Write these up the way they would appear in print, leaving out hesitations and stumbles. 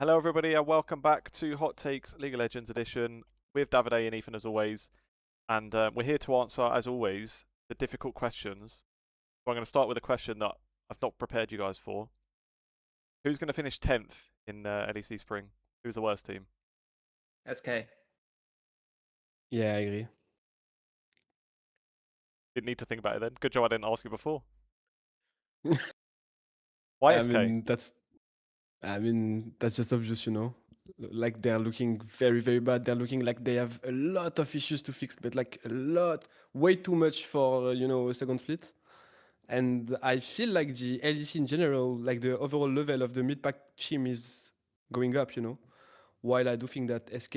Hello, everybody, and welcome back to Hot Takes League of Legends Edition with Davide and Ethan, as always. And we're here to answer, as always, the difficult questions. So I'm going to start with a question that I've not prepared you guys for. Who's going to finish 10th in LEC Spring? Who's the worst team? SK. Yeah, I agree. Didn't need to think about it then. Good job I didn't ask you before. Why I SK? mean, that's just obvious, you know. Like they're looking very, very bad. They're looking like they have a lot of issues to fix, but like a lot, way too much for a second split. And I feel like the LEC in general, like the overall level of the mid-pack team is going up, you know. While I do think that SK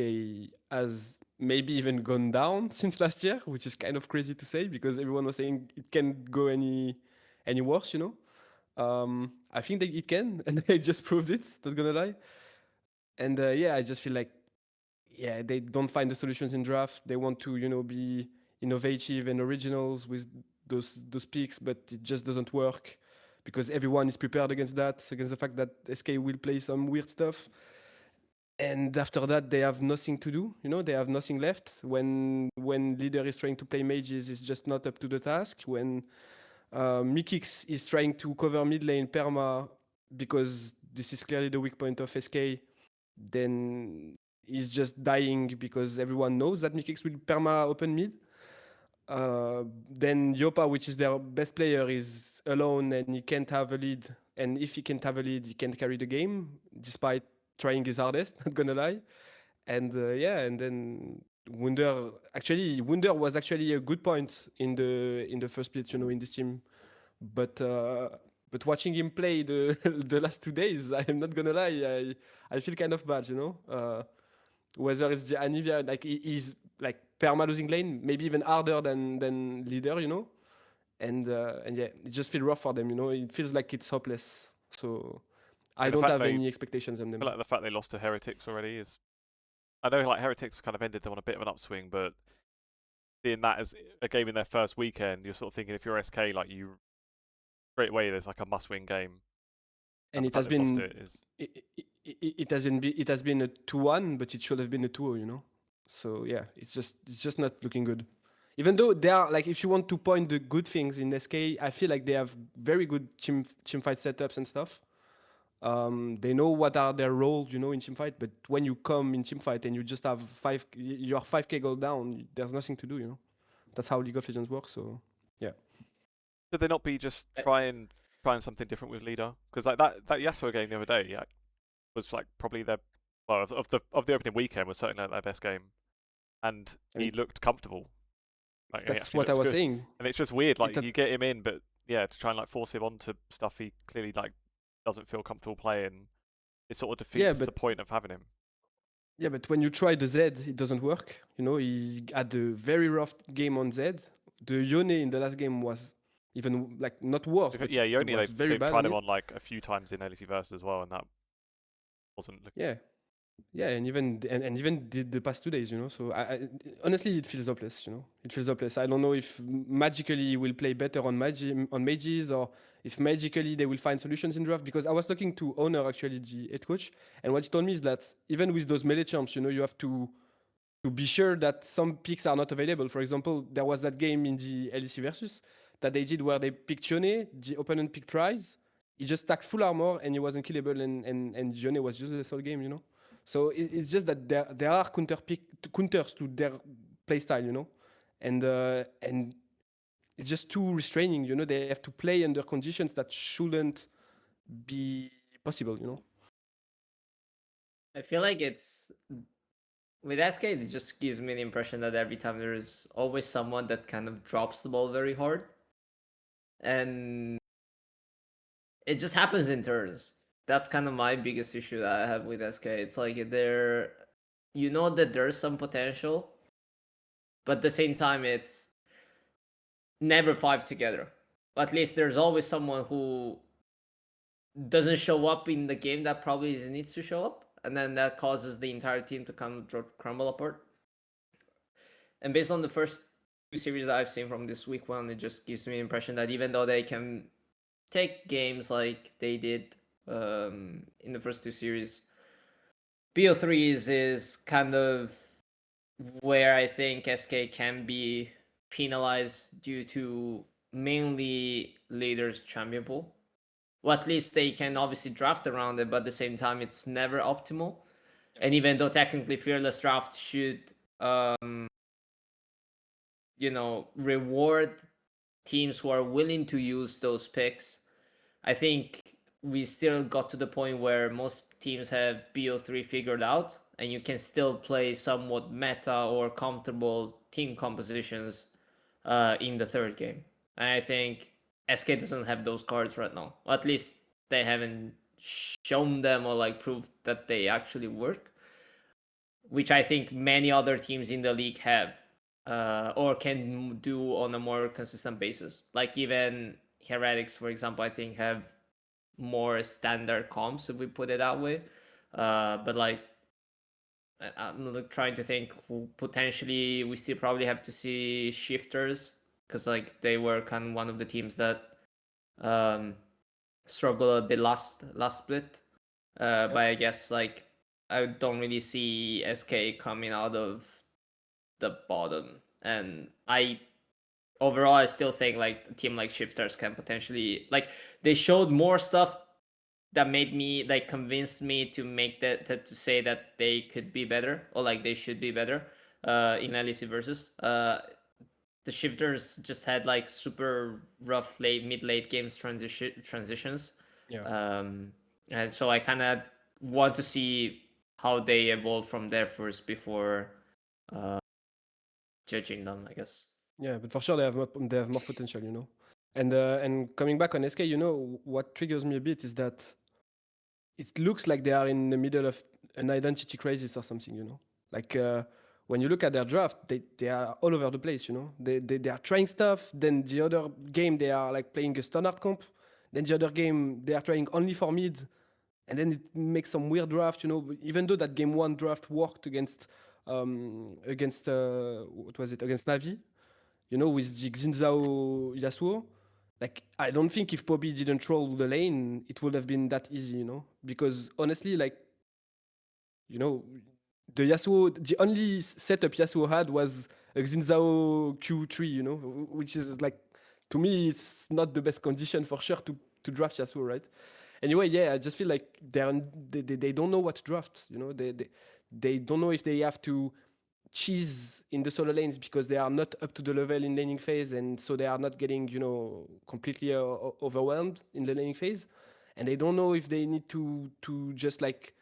has maybe even gone down since last year, which is kind of crazy to say because everyone was saying it can't go any worse, you know. I think that it can, and they just proved it. Not gonna lie. And yeah, I just feel like they don't find the solutions in draft. They want to be innovative and originals with those picks, but it just doesn't work because everyone is prepared against that, against the fact that SK will play some weird stuff. And after that, they have nothing to do. You know, they have nothing left. When leader is trying to play mages, it's just not up to the task. When Mikix is trying to cover mid lane perma because this is clearly the weak point of SK, then he's just dying because everyone knows that Mikix will perma open mid. Then Yopa, which is their best player, is alone and he can't have a lead. And if he can't have a lead, he can't carry the game, despite trying his hardest, not gonna lie. And and then Wunder was actually a good point in the first split, you know, in this team. But watching him play the the last 2 days, I'm not gonna lie, I feel kind of bad, you know. Whether it's the Anivia, like he's like perma losing lane, maybe even harder than leader, you know. And yeah, it just feels rough for them, you know. It feels like it's hopeless. So I The don't fact have they any expectations on I them. feel like the fact they lost to Heretics already is. I know like Heretics kind of ended them on a bit of an upswing, but seeing that as a game in their first weekend, you're sort of thinking if you're SK, like you straight away there's like a must-win game. And The it fact has they've lost been it is. it has been a 2-1, but it should have been a 2-0, you know. So yeah, it's just not looking good. Even though they are like, if you want to point the good things in SK, I feel like they have very good team fight setups and stuff. They know what are their roles, you know, in team fight. But when you come in team fight and you just have you are 5k gold down, there's nothing to do, you know. That's how League of Legends works. So yeah. Should they not be just trying something different with leader? Because like that Yasuo game the other day, yeah, was like probably their of the opening weekend was certainly like their best game, and I he mean, looked comfortable. Like he that's actually what I looked was good, saying. and it's just weird. Like It you get him in, but yeah, to try and like force him onto stuff he clearly like doesn't feel comfortable playing, it sort of yeah, defeats but the point of having him. Yeah, but when you try the Z, it doesn't work. You know, he had a very rough game on Z. The Yone in the last game was even like not worse, but Yeah, it was very they've bad tried on him it. on like a few times in LEC Versus as well, and that wasn't looking. Yeah, yeah, and even the past 2 days, you know. So honestly, it feels hopeless. You know, it feels hopeless. I don't know if magically he will play better on mages, or if magically they will find solutions in draft. Because I was talking to Honor, actually, the head coach, and what he told me is that even with those melee champs, you know, you have to be sure that some picks are not available. For example, there was that game in the LEC Versus that they did where they picked Yone, the opponent picked Rise, he just stacked full armor and he wasn't killable, and Yone was useless all game, you know? So it's just that there are counters to their playstyle, you know? And it's just too restraining, you know? They have to play under conditions that shouldn't be possible, you know? I feel like it's with SK. It just gives me the impression that every time there's always someone that kind of drops the ball very hard, and it just happens in turns. That's kind of my biggest issue that I have with SK. It's like they're, you know, that there's some potential, but at the same time, it's never five together. At least there's always someone who doesn't show up in the game that probably needs to show up, and then that causes the entire team to kind of crumble apart. And based on the first two series that I've seen from this week one, it just gives me the impression that even though they can take games like they did in the first two series, BO3 is kind of where I think SK can be penalized due to mainly leaders champion pool. Well, at least they can obviously draft around it, but at the same time, it's never optimal. And even though technically Fearless Draft should, reward teams who are willing to use those picks, I think we still got to the point where most teams have BO3 figured out, and you can still play somewhat meta or comfortable team compositions in the third game. And I think SK doesn't have those cards right now. Or at least they haven't shown them or like proved that they actually work, which I think many other teams in the league have or can do on a more consistent basis. Like even Heretics, for example, I think have more standard comps, if we put it that way. But like, I'm trying to think who potentially we still probably have to see Shifters, because like they were kind of one of the teams that struggled a bit last split. But I guess like I don't really see SK coming out of the bottom, and overall I still think like a team like Shifters can potentially, like, they showed more stuff that made me like convinced me to make that to say that they could be better, or like they should be better in LEC versus. The Shifters just had like super rough mid-late games transitions. Yeah. And so I kind of want to see how they evolve from there first before judging them, I guess. Yeah, but for sure they have more potential, you know. And coming back on SK, you know, what triggers me a bit is that it looks like they are in the middle of an identity crisis or something, you know. Like when you look at their draft, they are all over the place, you know. They are trying stuff. Then the other game they are like playing a standard comp. Then the other game they are trying only for mid, and then it makes some weird draft, you know. Even though that game one draft worked against what was it, against Navi, you know, with the Xinzao Yasuo. Like, I don't think if Poppy didn't troll the lane, it would have been that easy, you know? Because honestly, like, you know, the only setup Yasuo had was a Xinzao Q3, you know, which is like, to me, it's not the best condition for sure to draft Yasuo, right? Anyway, yeah, I just feel like they don't know what to draft, you know? They don't know if they have to cheese in the solo lanes because they are not up to the level in laning phase, and so they are not getting, you know, completely overwhelmed in the laning phase, and they don't know if they need to just like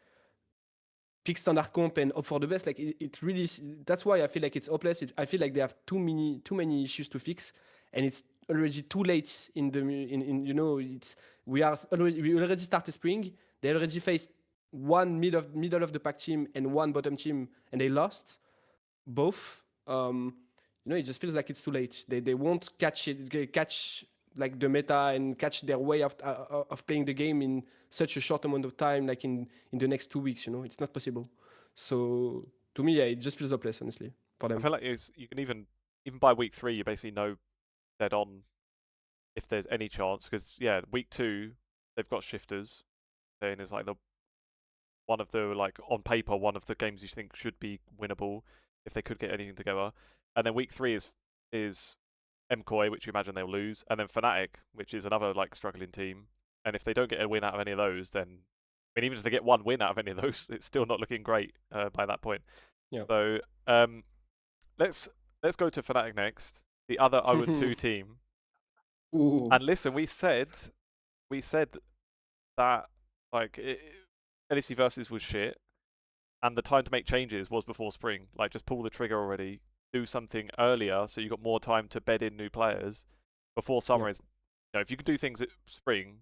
pick standard comp and hope for the best. Like it really, that's why I feel like it's hopeless. I feel like they have too many issues to fix, and it's already too late in the in you know, it's we already started spring. They already faced one middle of the pack team and one bottom team, and they lost both. You know, it just feels like it's too late. They won't catch like the meta and catch their way of playing the game in such a short amount of time, like in the next 2 weeks. You know, it's not possible. So to me, yeah, it just feels hopeless, honestly, for I them. feel like you can even by week 3 you basically know dead on if there's any chance, because yeah, week 2 they've got Shifters, saying it's like one of the, like, on paper, one of the games you think should be winnable if they could get anything together. And then week 3 is MKOI, which you imagine they'll lose, and then Fnatic, which is another like struggling team. And if they don't get a win out of any of those, then, I mean, even if they get one win out of any of those, it's still not looking great by that point. Yeah. So let's go to Fnatic next, the other 0-2 team. Ooh. And listen, we said that like LEC versus was shit, and the time to make changes was before spring. Like, just pull the trigger already, do something earlier, so you got more time to bed in new players before summer. Yeah. Is, you know, if you can do things at spring,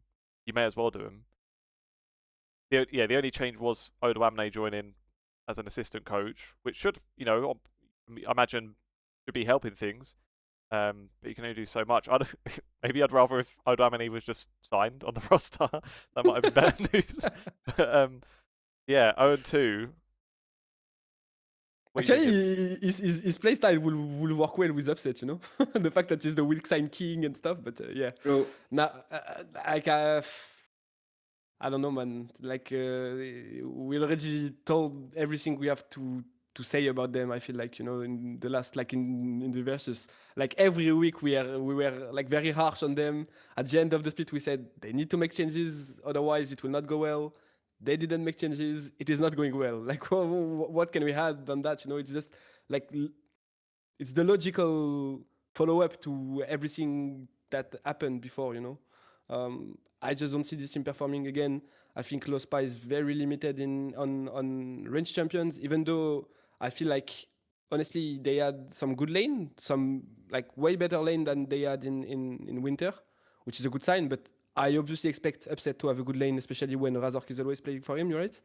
you may as well do them. The only change was Odoamne joining as an assistant coach, which should, you know, I imagine should be helping things. But you can only do so much. Maybe I'd rather if Odoamne was just signed on the roster. That might have been better news. But yeah, 0-2. Actually, his playstyle will work well with upset, you know? The fact that he's the weak sign king and stuff, but yeah. True. Now, like, I don't know, man. Like we already told everything we have to say about them. I feel like, you know, in the last, like in the versus, like every week we were like very harsh on them. At the end of the split, we said they need to make changes, otherwise it will not go well. They didn't make changes. It is not going well. Like what can we add on that? You know, it's just like it's the logical follow up to everything that happened before. You know, I just don't see this team performing again. I think Lospa is very limited in on range champions, even though I feel like honestly they had some good lane, some like way better lane than they had in winter, which is a good sign. But I obviously expect Upset to have a good lane, especially when Razork is always playing for him. You're right,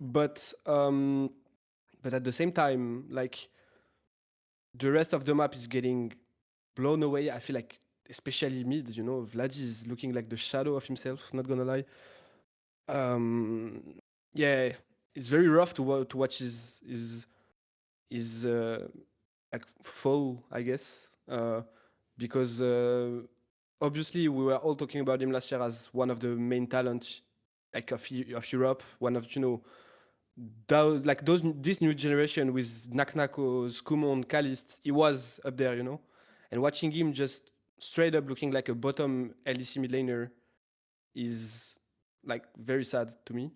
but at the same time, like the rest of the map is getting blown away. I feel like, especially mid, you know, Vladi is looking like the shadow of himself. Not gonna lie. Yeah, it's very rough to watch his like fall, I guess, because obviously we were all talking about him last year as one of the main talents, like of Europe, one of, you know, this new generation with Naknako, Skumon, Kalist, he was up there, you know, and watching him just straight up looking like a bottom LEC mid laner is like very sad to me.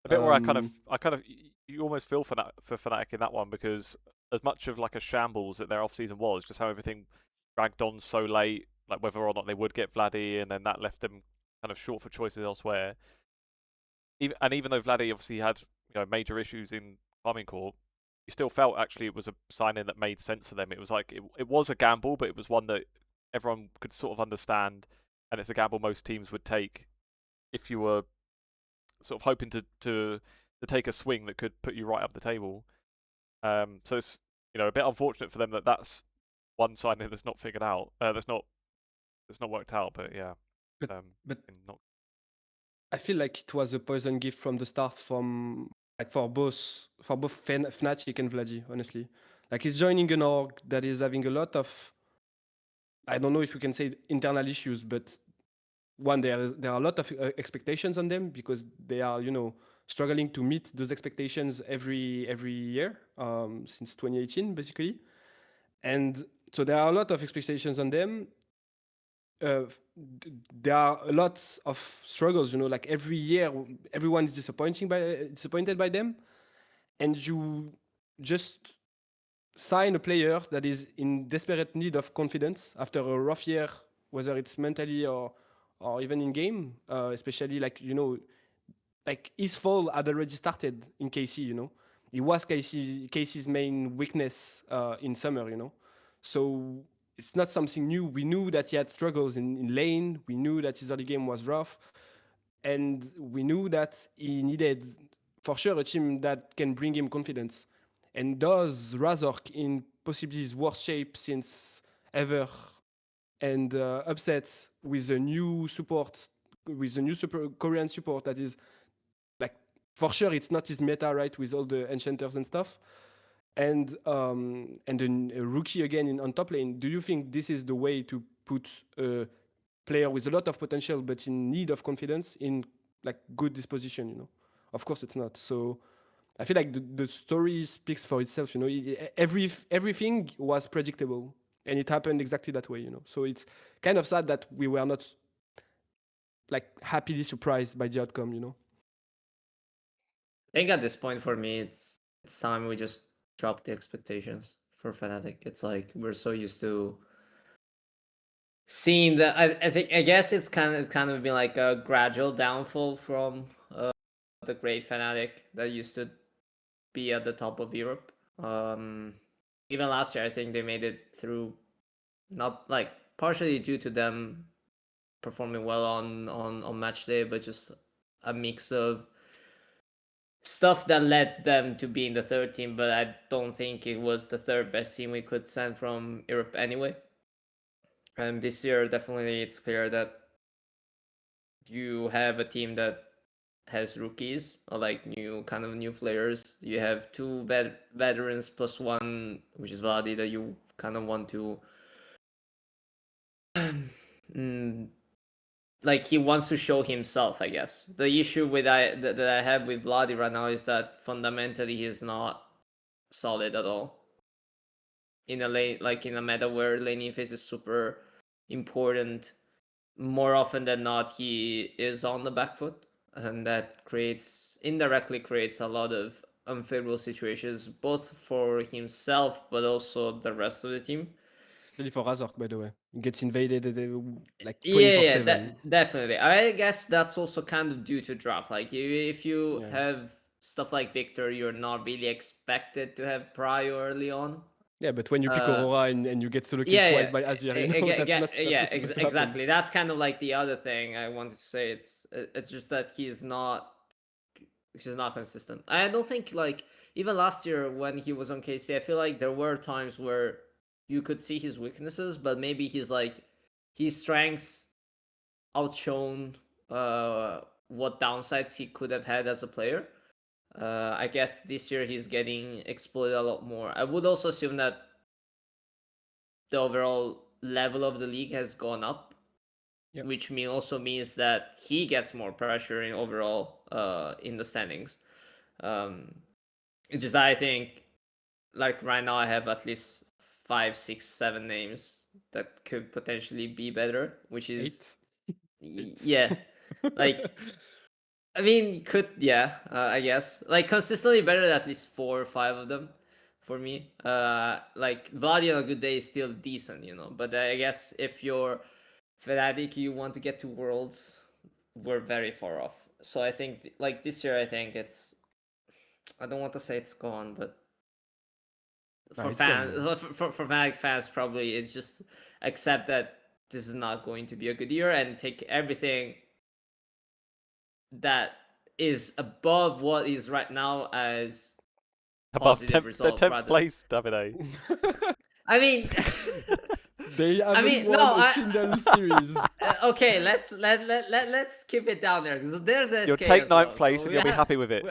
A bit where I kind of, you almost feel for Fnatic in that one, because as much of like a shambles that their off season was, just how everything dragged on so late, like whether or not they would get Vladdy, and then that left them kind of short for choices elsewhere. Even though Vladdy obviously had, you know, major issues in Karmine Corp, you still felt actually it was a signing that made sense for them. It was like it was a gamble, but it was one that everyone could sort of understand, and it's a gamble most teams would take if you were sort of hoping to take a swing that could put you right up the table. So it's, you know, a bit unfortunate for them that that's one signing that's not figured out, that's not worked out. But yeah, but not. I feel like it was a poison gift from the start, from like for both Fnatic and Vladi. Honestly, like he's joining an org that is having a lot of, I don't know if we can say internal issues, but one, there are a lot of expectations on them because they are, you know, struggling to meet those expectations every year since 2018 basically, and so there are a lot of expectations on them. There are a lot of struggles, you know, like every year everyone is disappointed by them, and you just sign a player that is in desperate need of confidence after a rough year, whether it's mentally or even in game, especially, like, you know, like his fall had already started in KC, you know. It was KC's main weakness in summer, you know. So it's not something new. We knew that he had struggles in lane. We knew that his early game was rough. And we knew that he needed, for sure, a team that can bring him confidence. And does Razork in possibly his worst shape since ever, and Upset with a new support, with a new Korean support that is, like, for sure it's not his meta, right, with all the enchanters and stuff, and then a rookie again on top lane. Do you think this is the way to put a player with a lot of potential but in need of confidence in like good disposition? You know, of course it's not. So I feel like the story speaks for itself. You know, everything was predictable, and it happened exactly that way. You know, so it's kind of sad that we were not like happily surprised by the outcome. You know. I think at this point for me, it's time we just drop the expectations for Fnatic. It's like we're so used to seeing that. I guess it's kind of been like a gradual downfall from the great Fnatic that used to be at the top of Europe. Even last year, I think they made it through, not like partially due to them performing well on match day, but just a mix of stuff that led them to be in the third team. But I don't think it was the third best team we could send from Europe anyway. And this year, definitely, it's clear that you have a team that has rookies, or like new players. You have two veterans plus one, which is Vladi, that you kind of want to like he wants to show himself, I guess. The issue with that I have with Vladi right now is that fundamentally he is not solid at all. In a lane, like in a meta where laning phase is super important, more often than not he is on the back foot, and that indirectly creates a lot of unfavorable situations, both for himself but also the rest of the team. Really for Razork, by the way. He gets invaded like Yeah, 24/7. definitely. I guess that's also kind of due to draft. Like if you Yeah. have stuff like Victor, you're not really expected to have Prio early on. Yeah, but when you pick Aurora and you get solo killed Yeah, twice yeah, by Azir, you know, that's not supposed to happen. exactly. That's kind of like the other thing I wanted to say. It's just that he's not consistent. I don't think, like, even last year when he was on KC, I feel like there were times where you could see his weaknesses, but maybe his strengths outshone what downsides he could have had as a player. I guess this year he's getting exploited a lot more. I would also assume that the overall level of the league has gone up, Yep. which also means that he gets more pressure in overall in the standings. It's just that I think, like, right now I have at least 5, 6, 7 names that could potentially be better, which is 8. yeah, like, I mean, I guess, like, consistently better than at least 4 or 5 of them for me. Like, Vladi on a good day is still decent, but I guess if you're Fnatic, you want to get to Worlds, we're very far off. So I think, like, this year, I think I don't want to say it's gone, but for it's fans, gone. for Fnatic fans, probably it's just accept that this is not going to be a good year and take everything that is above what is right now as Above positive the result. 10th place, Davide. I mean, They haven't no, won a single series. Okay, let's keep it down there because there's SK. You'll take as 9th well, place so and you'll be happy with it.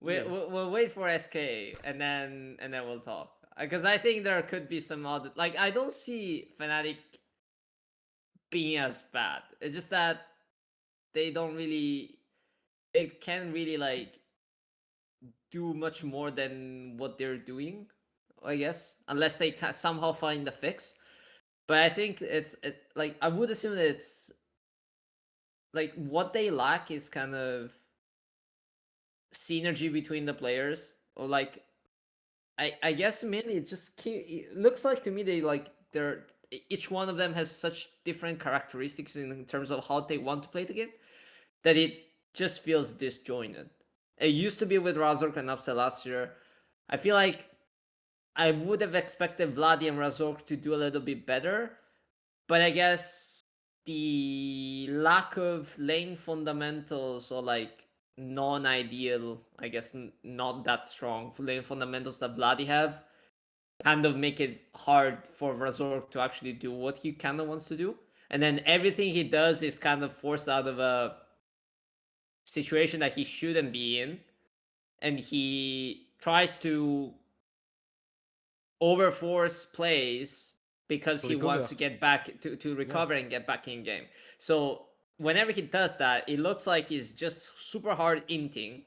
We'll wait for SK and then we'll talk, because I think there could be some other, like, I don't see Fnatic being as bad. It's just that they can't really, like, do much more than what they're doing, I guess, unless they can somehow find the fix. But I think like, I would assume that it's like what they lack is kind of synergy between the players, or like, I guess mainly it looks like to me they're each one of them has such different characteristics in terms of how they want to play the game, that it just feels disjointed. It used to be with Razork and Upset last year. I feel like I would have expected Vladi and Razork to do a little bit better, but I guess the lack of lane fundamentals, or like non-ideal, I guess not that strong lane fundamentals that Vladi have, kind of make it hard for Razork to actually do what he kind of wants to do. And then everything he does is kind of forced out of a situation that he shouldn't be in, and he tries to overforce plays because he wants to get back to recover and get back in game. So whenever he does that, it looks like he's just super hard inting,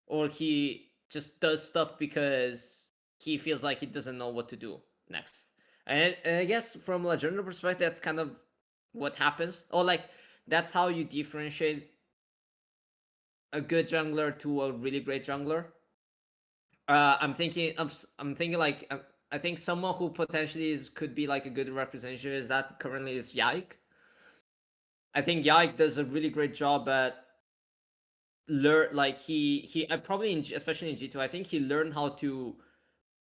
or he just does stuff because he feels like he doesn't know what to do next. And I guess from a general perspective, that's kind of what happens. Or like, that's how you differentiate a good jungler to a really great jungler. I'm thinking like, I think someone who potentially could be like a good representative is that currently is Yike. I think Yike does a really great job at he probably especially in G2, I think he learned how to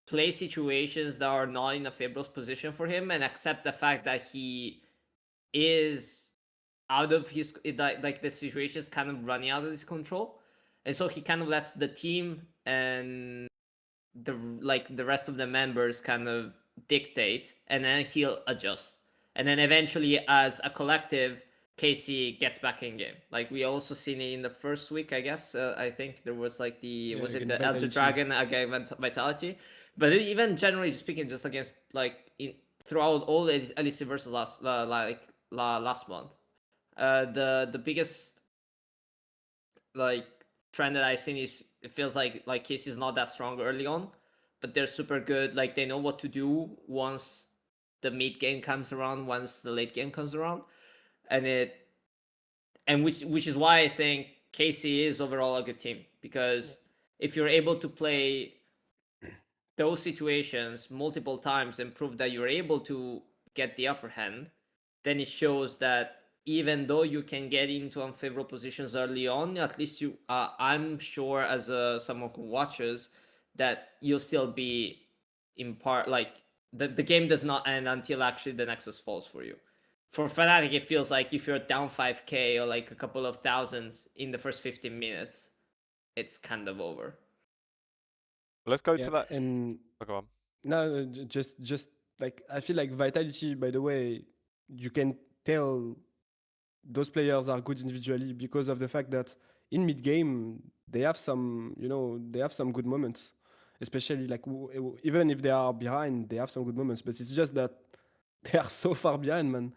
play situations that are not in a favorable position for him, and accept the fact that he is out of his, like, the situation is kind of running out of his control, and so he kind of lets the team and the rest of the members kind of dictate, and then he'll adjust, and then eventually as a collective, KC gets back in game. Like, we also seen it in the first week, I guess. I think there was like was it the Elder Dragon against Vitality? But even generally speaking, just against, like, throughout all LEC versus last month, The biggest like trend that I've seen is it feels like KC is not that strong early on, but they're super good. Like they know what to do once the mid game comes around, once the late game comes around, and which is why I think KC is overall a good team, because if you're able to play those situations multiple times and prove that you're able to get the upper hand, then it shows that even though you can get into unfavorable positions early on, at least you, I'm sure as someone who watches, that you'll still be in part, like the game does not end until actually the Nexus falls for you. For Fnatic, it feels like if you're down 5k or like a couple of thousands in the first 15 minutes, it's kind of over. Let's go to that. And Oh, go on. no, just like I feel like Vitality, by the way, you can tell those players are good individually because of the fact that in mid game they have some, they have some good moments, especially like even if they are behind, they have some good moments. But it's just that they are so far behind, man.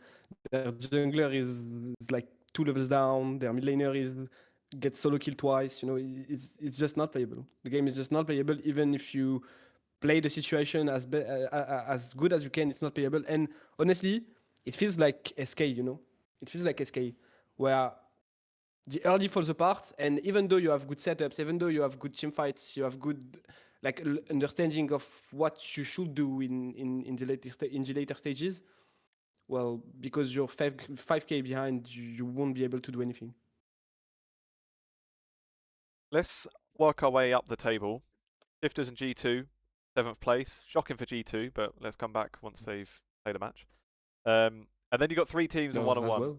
Their jungler is like 2 levels down. Their mid laner gets solo kill twice. It's just not playable. The game is just not playable, even if you play the situation as good as you can. It's not playable. And honestly, it feels like SK. It feels like SK, where the early falls apart, and even though you have good setups, even though you have good team fights, you have good like understanding of what you should do in the later stages. Well, because you're 5k behind, you won't be able to do anything. Let's work our way up the table. Shifters and G2, 7th place. Shocking for G2, but let's come back once they've played a match. And then you've got 3 teams in 1-1. Well.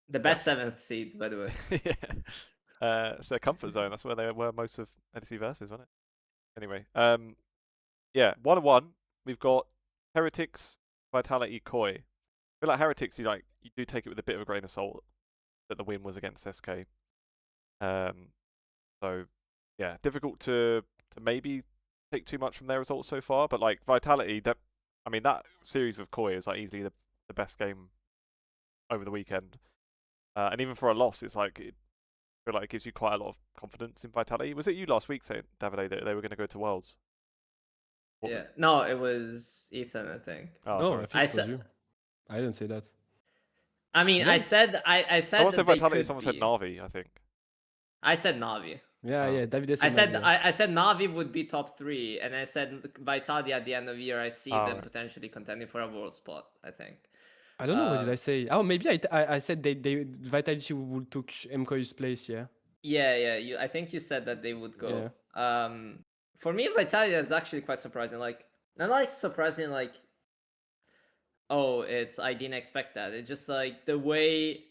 The best 7th seed, by the way. Yeah. It's their comfort zone. That's where they were most of NC Versus, wasn't it? Anyway, yeah, 1-1. We've got Heretics, Vitality, KOI. I feel like Heretics, you do take it with a bit of a grain of salt that the win was against SK. So yeah, difficult to maybe take too much from their results so far. But like Vitality, that series with KOI is like easily the best game over the weekend. And even for a loss, it's like I feel like it gives you quite a lot of confidence in Vitality. Was it you last week saying, Davide, that they were going to go to Worlds? Yeah. No, it was Ethan, I think. Oh, No, sorry. I think it was you. I didn't say that. I mean, Did I? I said Someone said that they Vitality, could someone be. said Navi, I think. I said Navi. Yeah, Davide said I said Navi, yeah. I said Navi would be top 3, and I said Vitality at the end of the year. I see them Right. potentially contending for a world spot, I think. I don't know, what did I say? Oh, maybe I said they Vitality would took MKOI's place, yeah. Yeah. I think you said that they would go. Yeah. For me, Vitality is actually quite surprising. Like, not like surprising, like, oh, I didn't expect that. It's just like the way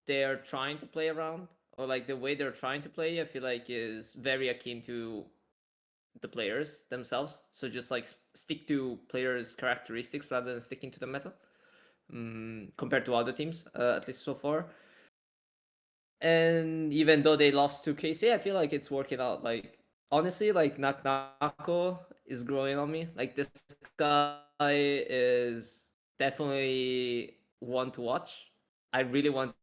they're trying to play around, or like the way they're trying to play, I feel like is very akin to the players themselves. So just like stick to players' characteristics rather than sticking to the meta, compared to other teams, at least so far. And even though they lost to KC, I feel like it's working out. Like, honestly, like Nako is growing on me. Like, this guy is definitely one to watch. I really want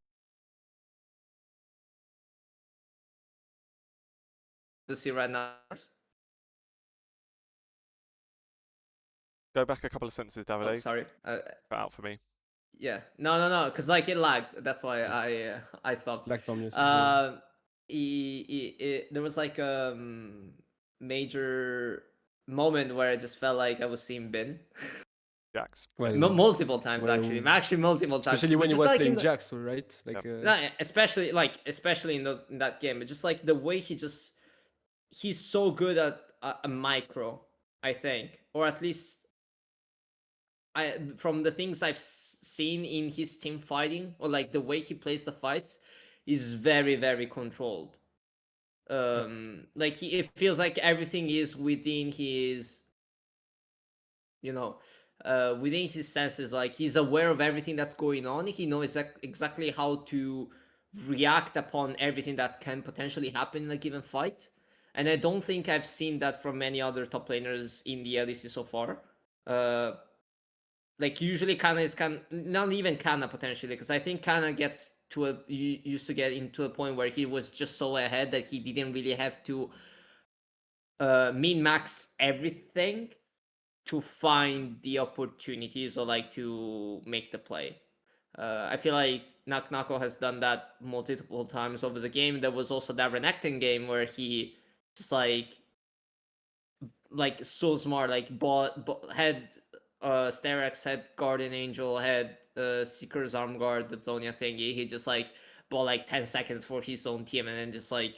to see right now. Go back a couple of sentences, Davide. Oh, sorry. Cut out for me. Yeah. No. Because like it lagged. That's why I stopped. Lag for me. There was like a major moment where I just felt like I was seeing Bin. Jax. Well, multiple times, actually multiple times. Especially when But he just was like playing Jax, right? Like, no, especially in that game. But just like the way he's so good at a micro, I think, or at least from the things I've seen in his team fighting, or like the way he plays the fights, is very, very controlled. Like it feels like everything is within his, within his senses. Like he's aware of everything that's going on. He knows exactly how to react upon everything that can potentially happen in a given fight. And I don't think I've seen that from many other top laners in the LEC so far. like usually Kana is not even Kana potentially, because I think Kana gets to used to get into a point where he was just so ahead that he didn't really have to min max everything to find the opportunities or like to make the play. I feel like Nako has done that multiple times over the game. There was also that Renekton game where he just like so smart, like had Sterak's, had Guardian Angel, had Seeker's Arm Guard, the Zonia thingy. He just like bought like 10 seconds for his own team and then just like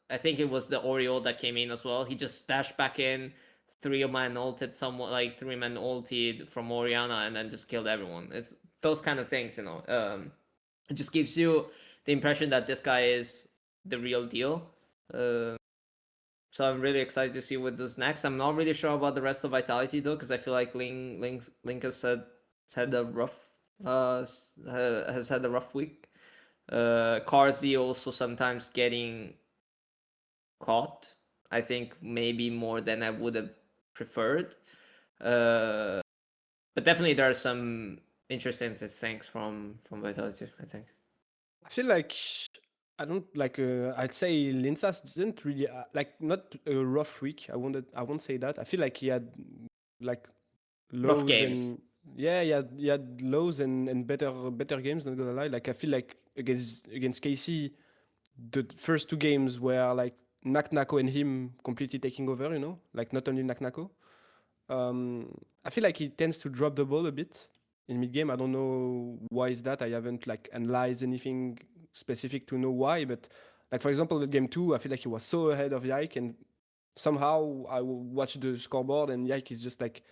I think it was the Oriole that came in as well. He just dashed back in, 3-man ulted someone, like 3-man ulted from Oriana and then just killed everyone. It's those kind of things, you know. It just gives you the impression that this guy is the real deal. So I'm really excited to see what does next. I'm not really sure about the rest of Vitality though, because I feel like Link has had a rough has had a rough week. Carzzy also sometimes getting caught. I think maybe more than I would have preferred. But definitely there are some interesting things from Vitality, I think. I feel like I don't like. I'd say Linsas didn't really like not a rough week. I won't say that. I feel like he had like lows Rough games. and yeah, he had lows and better games. Not gonna lie. Like I feel like against KC, the first two games were like Nako and him completely taking over. You know, like not only Nako. I feel like he tends to drop the ball a bit in mid game. I don't know why is that. I haven't like analyzed anything specific to know why, but like for example, at game 2, I feel like he was so ahead of Yike, and somehow I watch the scoreboard and Yike is just like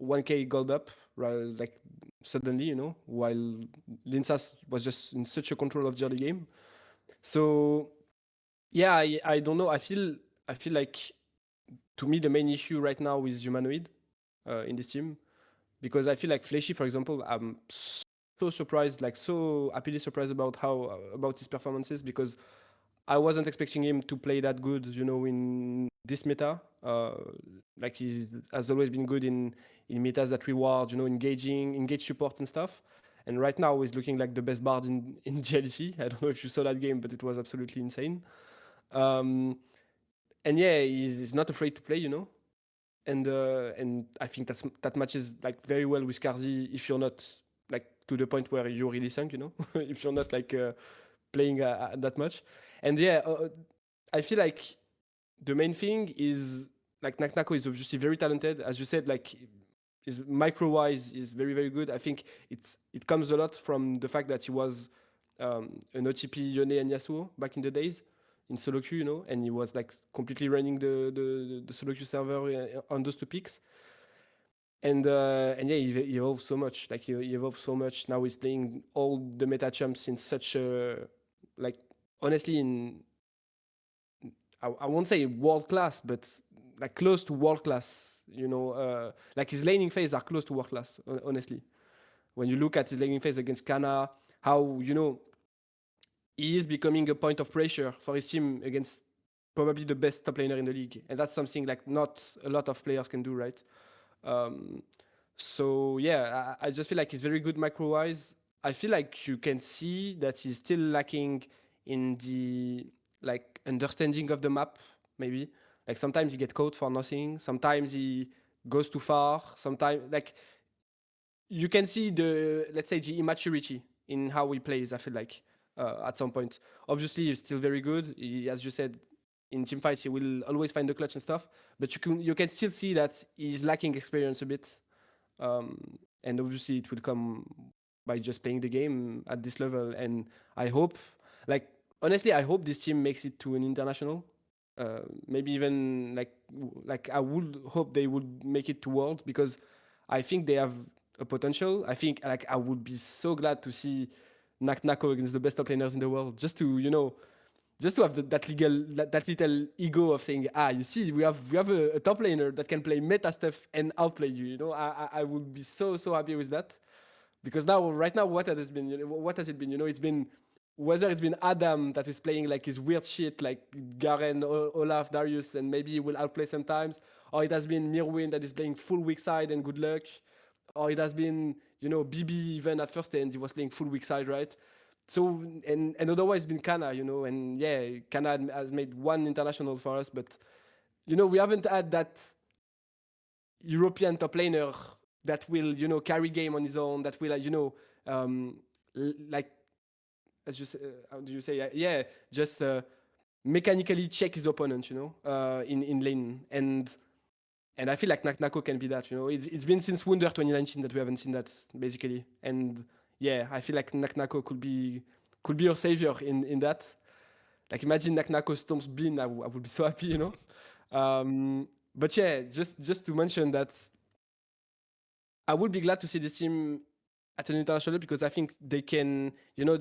1k gold up, right, like suddenly, you know, while Linsas was just in such a control of the early game. So yeah, I don't know. I feel like to me the main issue right now is humanoid in this team, because I feel like Fleshy, for example, I'm so surprised, like so happily surprised about how about his performances, because I wasn't expecting him to play that good, you know, in this meta. Like he has always been good in metas that reward, you know, engage support and stuff. And right now he's looking like the best bard in GLC. I don't know if you saw that game, but it was absolutely insane. And yeah, he's not afraid to play, you know. And I think that matches like very well with Karzi if you're not like to the point where you're really sunk, you know, if you're not like playing that much. And yeah, I feel like the main thing is like Nako is obviously very talented, as you said. Like his micro wise is very good. I think it comes a lot from the fact that he was an OTP Yone and Yasuo back in the days in solo queue, you know, and he was like completely running the solo queue server on those two picks. And yeah, he evolved so much. Like he evolved so much. Now he's playing all the meta champs in such a like honestly in I won't say world class, but like close to world class. You know, like his laning phase are close to world class. Honestly, when you look at his laning phase against Kana, how you know he is becoming a point of pressure for his team against probably the best top laner in the league, and that's something like not a lot of players can do, right? So yeah, I just feel like he's very good micro wise. I feel like you can see that he's still lacking in the like understanding of the map, maybe. Like sometimes he get caught for nothing, sometimes he goes too far, sometimes like you can see the, let's say, the immaturity in how he plays. I feel like at some point, obviously he's still very good. As you said, in team fights he will always find the clutch and stuff, but you can still see that he's lacking experience a bit. And obviously it will come by just playing the game at this level. And I hope, like honestly, I hope this team makes it to an international. Maybe even like I would hope they would make it to world, because I think they have a potential. I think like I would be so glad to see Nako against the best top laners in the world, just to just to have that little ego of saying, you see, we have a top laner that can play meta stuff and outplay you. You know, I would be so happy with that, because right now, what has it been? You know, it's been whether it's been Adam that is playing like his weird shit, like Garen, Olaf, Darius, and maybe he will outplay sometimes, or it has been Mirwin that is playing full weak side and good luck, or it has been, you know, BB even at first end, he was playing full weak side, right? So, and otherwise it's been Kana, you know, and yeah, Kana has made one international for us, but, you know, we haven't had that European top laner that will, you know, carry game on his own, that will, you know, like, as you say, how do you say? Yeah, just mechanically check his opponent, you know, in lane. And I feel like Nako can be that, you know. It's been since Wunder 2019 that we haven't seen that, basically. And yeah, I feel like Nako could be your savior in that. Like, imagine Nako stomps Bin, I would be so happy, you know. But yeah, just to mention that I would be glad to see this team at an international, because I think they can, you know,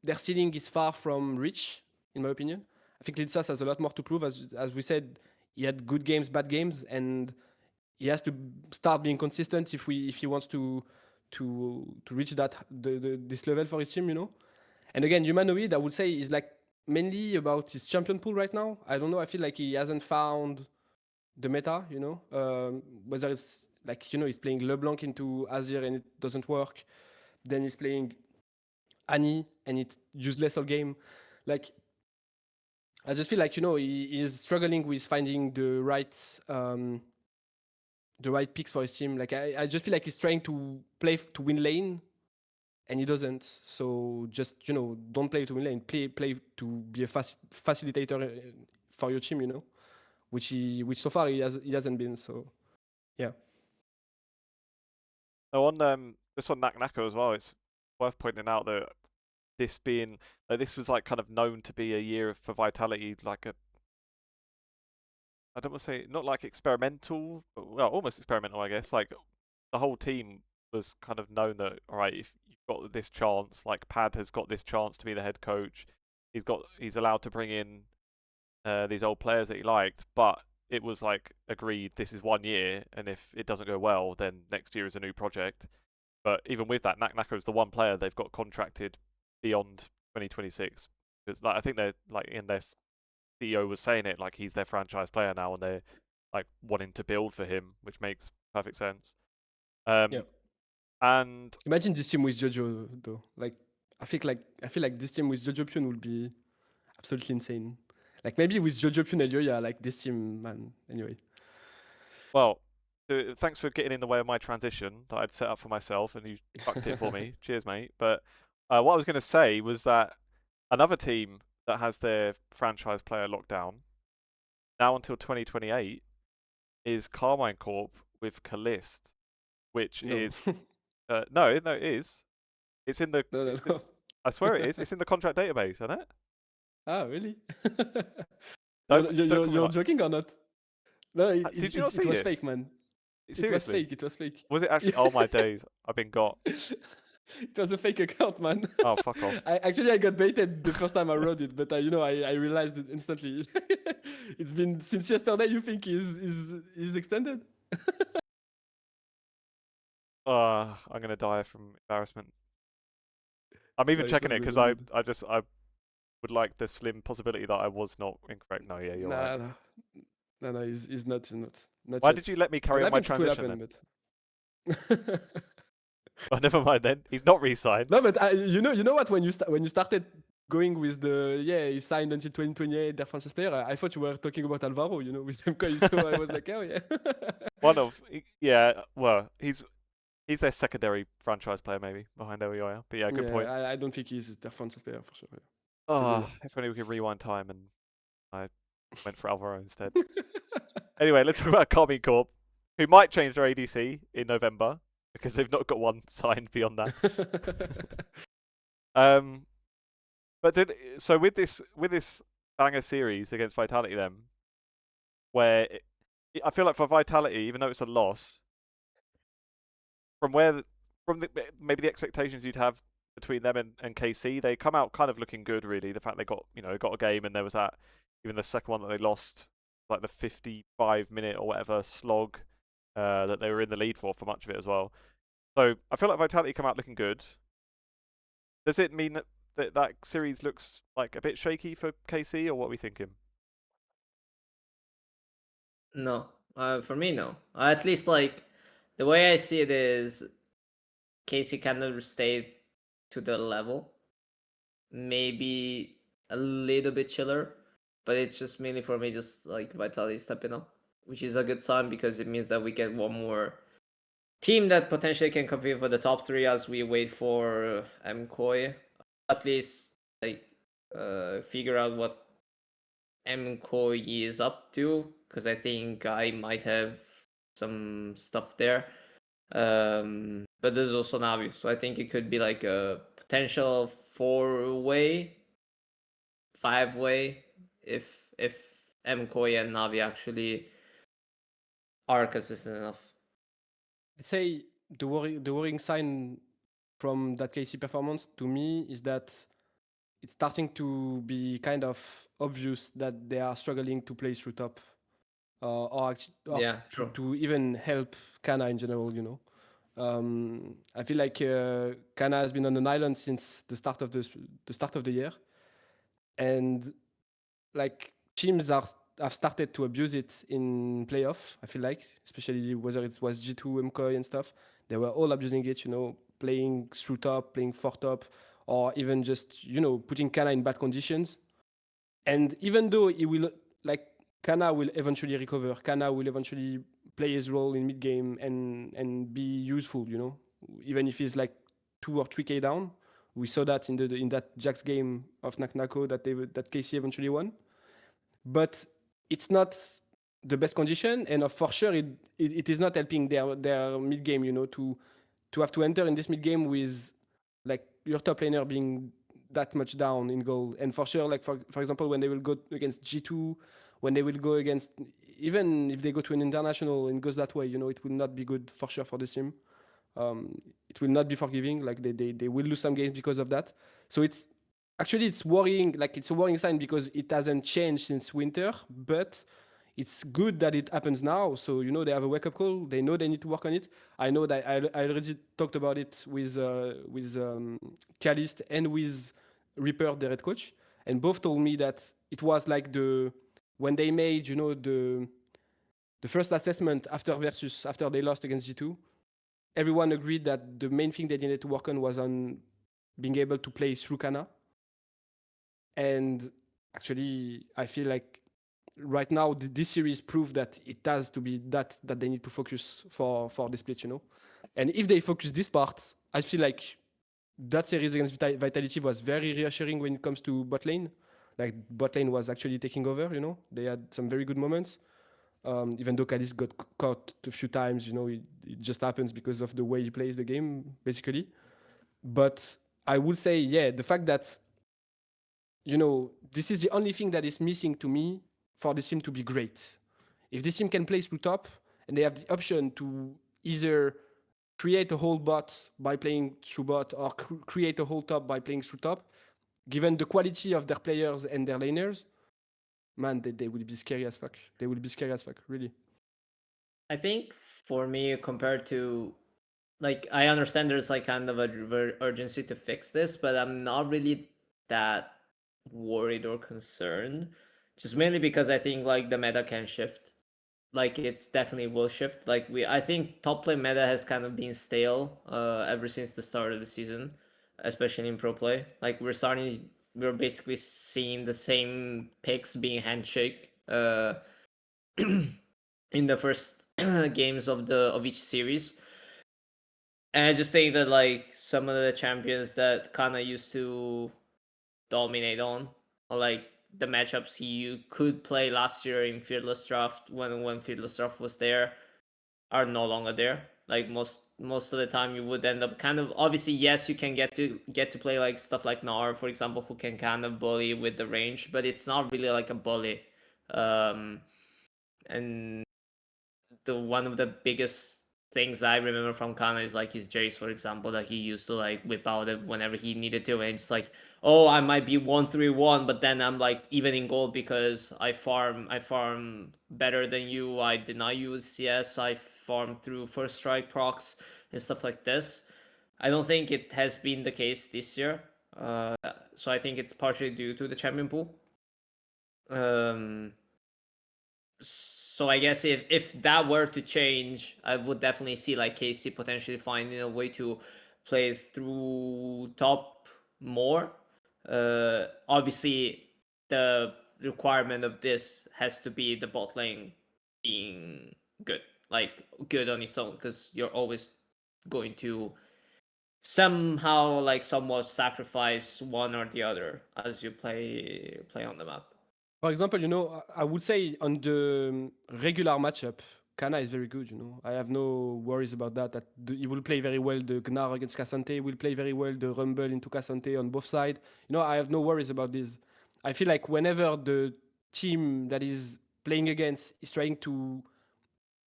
their ceiling is far from reach, in my opinion. I think Lidsas has a lot more to prove. As we said, he had good games, bad games, and he has to start being consistent if he wants to reach that this level for his team, you know. And again, Humanoid, I would say, is like mainly about his champion pool right now. I don't know. I feel like he hasn't found the meta, you know, whether it's like, you know, he's playing LeBlanc into Azir and it doesn't work. Then he's playing Annie and it's useless all game. Like, I just feel like, you know, he is struggling with finding the right picks for his team. Like, I just feel like he's trying to play to win lane and he doesn't. So just, you know, don't play to win lane. Play to be a facilitator for your team, you know, which so far he hasn't been. So yeah. Oh, on just on Nako as well, it's worth pointing out that this being this was like kind of known to be a year for Vitality, like a, I don't want to say, not like experimental, but, well, almost experimental, I guess. Like, the whole team was kind of known that, all right, if you've got this chance, like Pad has got this chance to be the head coach, he's allowed to bring in these old players that he liked, but it was like agreed, this is 1 year, and if it doesn't go well, then next year is a new project. But even with that, Nako is the one player they've got contracted beyond 2026. Because, like, I think they're like in their CEO was saying it, like he's their franchise player now, and they're like wanting to build for him, which makes perfect sense. Yeah. And imagine this team with Jojo though. Like, I feel like this team with Jojo Pyun will be absolutely insane. Like, maybe with Jojo Pyun and Yoya, like this team, man. Anyway. Well, thanks for getting in the way of my transition that I'd set up for myself, and you fucked it for me. Cheers, mate. But what I was going to say was that another team that has their franchise player locked down now until 2028 is Karmine Corp with Kalist, which is no, it is. It's in the. No. I swear it is. It's in the contract database, isn't it? Ah, really? Don't you're joking or not? No, did you not see it was this? fake, man. Seriously? It was fake. Was it actually? Oh my days! I've been got. It was a fake account, man. Oh, fuck off. I got baited the first time I wrote it, but you know, I realized it instantly. It's been since yesterday. You think is extended? I'm gonna die from embarrassment. I'm even checking it because I would like the slim possibility that I was not incorrect. No, yeah, you're right. No, he's not. Not Why yet. did you let me carry on my transition then? But... Oh, never mind then. He's not re-signed. No, but you know what? When you started going with the he signed until 2028, their franchise player, I thought you were talking about Alvaro, you know, with MKOI. So I was like, oh yeah. Well, he's their secondary franchise player maybe behind LEI. But yeah, good point. I don't think he's their franchise player for sure. Yeah. Oh, if only we could rewind time and I went for Alvaro instead. Anyway, let's talk about Karmine Corp, who might change their ADC in November because they've not got one signed beyond that. But with this banger series against Vitality, then, where I feel like for Vitality, even though it's a loss, maybe the expectations you'd have between them and KC, they come out kind of looking good, really. The fact they got a game, and there was that, even the second one that they lost, like the 55-minute or whatever slog that they were in the lead for much of it as well. So I feel like Vitality come out looking good. Does it mean that that series looks like a bit shaky for KC, or what are we thinking? No, for me, no. At least like the way I see it is, Casey kind of stayed to the level, maybe a little bit chiller, but it's just mainly for me, just like Vitality stepping up, which is a good sign because it means that we get one more team that potentially can compete for the top 3 as we wait for MKOI. At least like figure out what MKOI is up to, because I think I might have some stuff there. But there's also Navi, so I think it could be like a potential 4-way, 5-way if MKOI and Navi actually are consistent enough. I'd say the worrying sign from that KC performance to me is that it's starting to be kind of obvious that they are struggling to play through top, or Yeah, true. to even help Kana in general. I feel like Kana has been on an island since the start of the year, and like teams have started to abuse it in playoff. I feel like, especially whether it was G2, MKOI and stuff, they were all abusing it. Playing through top, playing for top, or even just putting Kana in bad conditions. And even though he will, like, Kana will eventually recover, Kana will eventually play his role in mid game and be useful. Even if he's like 2 or 3k down. We saw that in that Jax game of Naknako that KC eventually won. But it's not the best condition, and for sure it is not helping their mid game. To have to enter in this mid game with like your top laner being that much down in gold, and for sure, like for example, when they will go against G2, when they will go against, even if they go to an international and goes that way, it will not be good for sure for this team. It will not be forgiving. Like they will lose some games because of that. So it's worrying. Like it's a worrying sign because it hasn't changed since winter, but it's good that it happens now. So they have a wake up call. They know they need to work on it. I know that I already talked about it with Calist and with Reaper, the red coach, and both told me that it was like when they made the first assessment after they lost against G2. Everyone agreed that the main thing they needed to work on was on being able to play through Kana. And actually, I feel like right now this series proved that it has to be that they need to focus for the split. And if they focus this part, I feel like that series against Vitality was very reassuring when it comes to bot lane. Like bot lane was actually taking over. They had some very good moments. Even though Kalis got caught a few times, it just happens because of the way he plays the game, basically. But I would say, yeah, the fact that, this is the only thing that is missing to me for this team to be great. If this team can play through top and they have the option to either create a whole bot by playing through bot or create a whole top by playing through top, given the quality of their players and their laners, man, they will be scary as fuck. They will be scary as fuck, really. I think for me, compared to, like, I understand there's like kind of a urgency to fix this, but I'm not really that worried or concerned. Just mainly because I think like the meta can shift. Like it's definitely will shift. Like I think top lane meta has kind of been stale ever since the start of the season, especially in pro play. Like we're basically seeing the same picks being handshake in the first games of each series. And I just think that like some of the champions that Kana used to dominate on, or like the matchups he could play last year in Fearless Draft when Fearless Draft was there, are no longer there. Like most of the time you would end up kind of, obviously yes, you can get to play like stuff like Nar, for example, who can kind of bully with the range, but it's not really like a bully. And one of the biggest things I remember from Kana is like his Jace, for example, that he used to like whip out whenever he needed to, and it's like, oh, I might be 1-3-1, but then I'm like even in gold because I farm better than you. I did not use CS. I farm through first strike procs and stuff like this. I don't think it has been the case this year. So I think it's partially due to the champion pool. So I guess if that were to change, I would definitely see like KC potentially finding a way to play through top more. Obviously, the requirement of this has to be the bot lane being good, like good on its own, because you're always going to somehow like somewhat sacrifice one or the other as you play on the map. For example, I would say on the regular matchup, Kana is very good. I have no worries about that. He will play very well the Gnar against Cassante. He will play very well the Rumble into Cassante on both sides. I have no worries about this. I feel like whenever the team that is playing against is trying to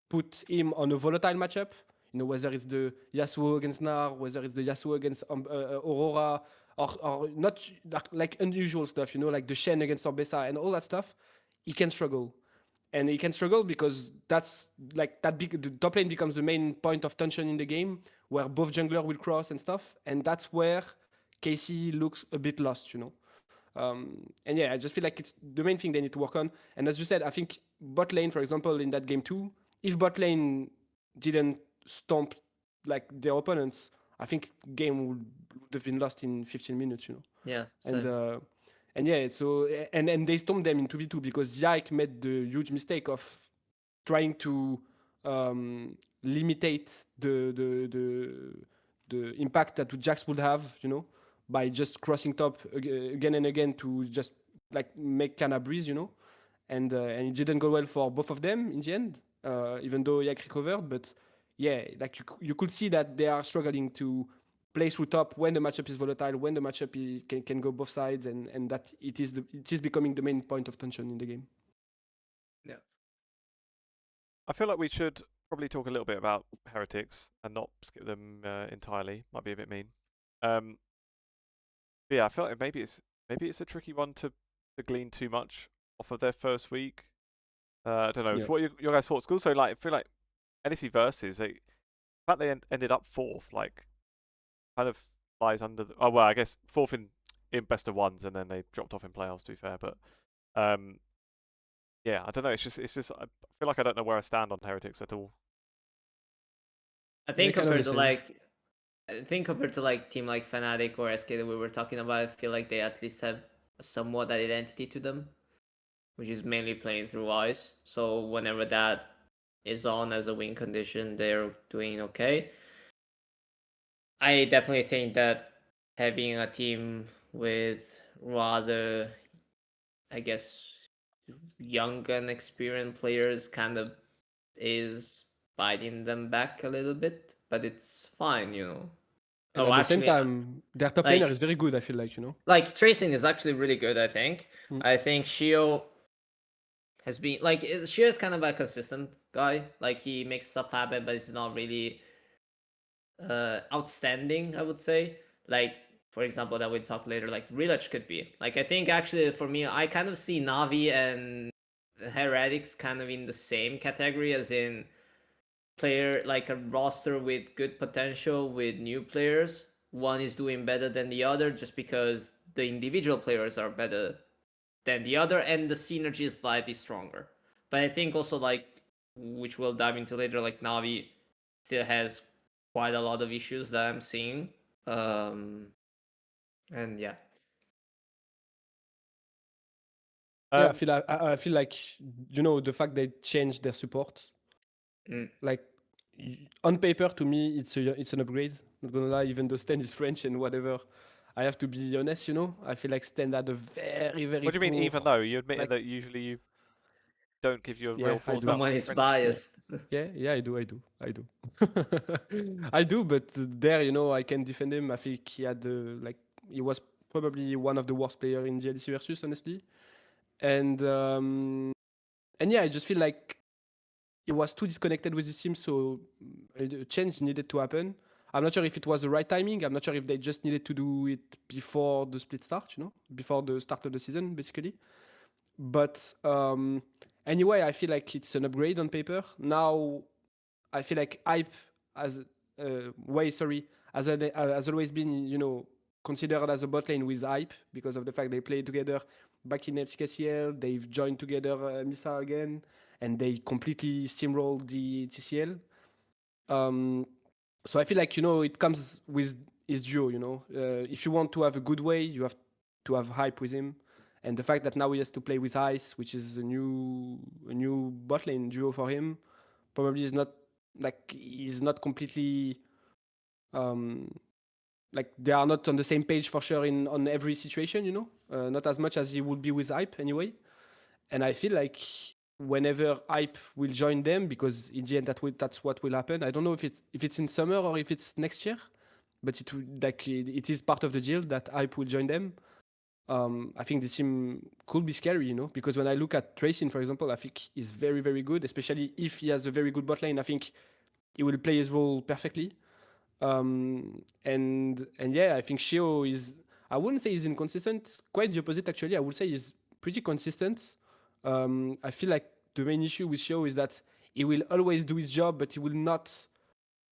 put him on a volatile matchup, whether it's the Yasuo against Gnar, whether it's the Yasuo against Aurora, or not like unusual stuff, like the Shen against Orbesa and all that stuff, he can struggle. And he can struggle because that's like the top lane becomes the main point of tension in the game, where both jungler will cross and stuff, and that's where KC looks a bit lost. And yeah, I just feel like it's the main thing they need to work on. And as you said, I think bot lane, for example, in that game too, if bot lane didn't stomp like their opponents, I think game would have been lost in 15 minutes. Yeah. And yeah, so and they stomped them in 2v2 because Yike made the huge mistake of trying to limitate the impact that Jax would have, by just crossing top again and again to just like make Kana breeze, and it didn't go well for both of them in the end, even though Yike recovered. But yeah, like you could see that they are struggling to play through top when the matchup is volatile, when the matchup can go both sides, and that it is becoming the main point of tension in the game. Yeah. I feel like we should probably talk a little bit about Heretics and not skip them entirely. Might be a bit mean. But yeah, I feel like maybe it's a tricky one to glean too much off of their first week. I don't know. Yeah. What are your guys' thoughts? Also, like I feel like NEC versus the fact they ended up fourth, like kind of lies under. Oh well, I guess fourth in best of ones, and then they dropped off in playoffs. To be fair, but yeah, I don't know. It's just I feel like I don't know where I stand on Heretics at all. I think Yeah, kind of compared the to same. like team like Fnatic or SK that we were talking about, I feel like they at least have somewhat that identity to them, which is mainly playing through ice. So whenever that is on as a win condition, they're doing okay. I definitely think that having a team with rather, I guess, young and experienced players kind of is biting them back a little bit, but it's fine, And Oh, at the same actually, time, their top laner is very good, I feel like, like tracing is actually really good. I think. Mm. I think Shio has been like Shio is kind of a consistent guy. Like he makes stuff happen, but it's not really outstanding. I would say. Like for example, that we'll talk later. Like Relach could be. Like I think actually for me, I kind of see Navi and Heretics kind of in the same category as in player like a roster with good potential with new players. One is doing better than the other just because the individual players are better than the other and the synergy is slightly stronger. But I think also like which we'll dive into later, like Navi still has quite a lot of issues that I'm seeing. And yeah. Yeah, I feel like the fact they changed their support. Like on paper, to me, it's an upgrade. Not gonna lie, even though Stan is French and whatever, I have to be honest. I feel like Stan had a very very. What do you mean? Even though you admitted like- that usually you don't give your Yeah, real I thoughts do. about Someone is French. biased. Yeah, I do. I do, but there, I can defend him. I think he had he was probably one of the worst players in GLC versus, honestly. And yeah, I just feel like he was too disconnected with his team, so a change needed to happen. I'm not sure if it was the right timing. I'm not sure if they just needed to do it before the split start, before the start of the season, basically. But anyway, I feel like it's an upgrade on paper. Now, I feel like hype has always been, considered as a bot lane with hype because of the fact they played together back in LCKCL. They've joined together Misa again, and they completely steamrolled the TCL. So I feel like, you know, it comes with his duo, you know. If you want to have a good way, you have to have hype with him. And the fact that now he has to play with Ice, which is a new bot lane duo for him, probably is not like he's not completely like they are not on the same page for sure on every situation, you know. Not as much as he would be with Hype anyway. And I feel like whenever Hype will join them, because in the end that's what will happen. I don't know if it's in summer or if it's next year, but it is part of the deal that Hype will join them. I think this team could be scary, you know, because when I look at Tracing, for example, I think he's very, very good, especially if he has a very good bot lane. I think he will play his role perfectly. And yeah, I think Shio is, I wouldn't say he's inconsistent, quite the opposite actually. I would say he's pretty consistent. I feel like the main issue with Shio is that he will always do his job, but he will not,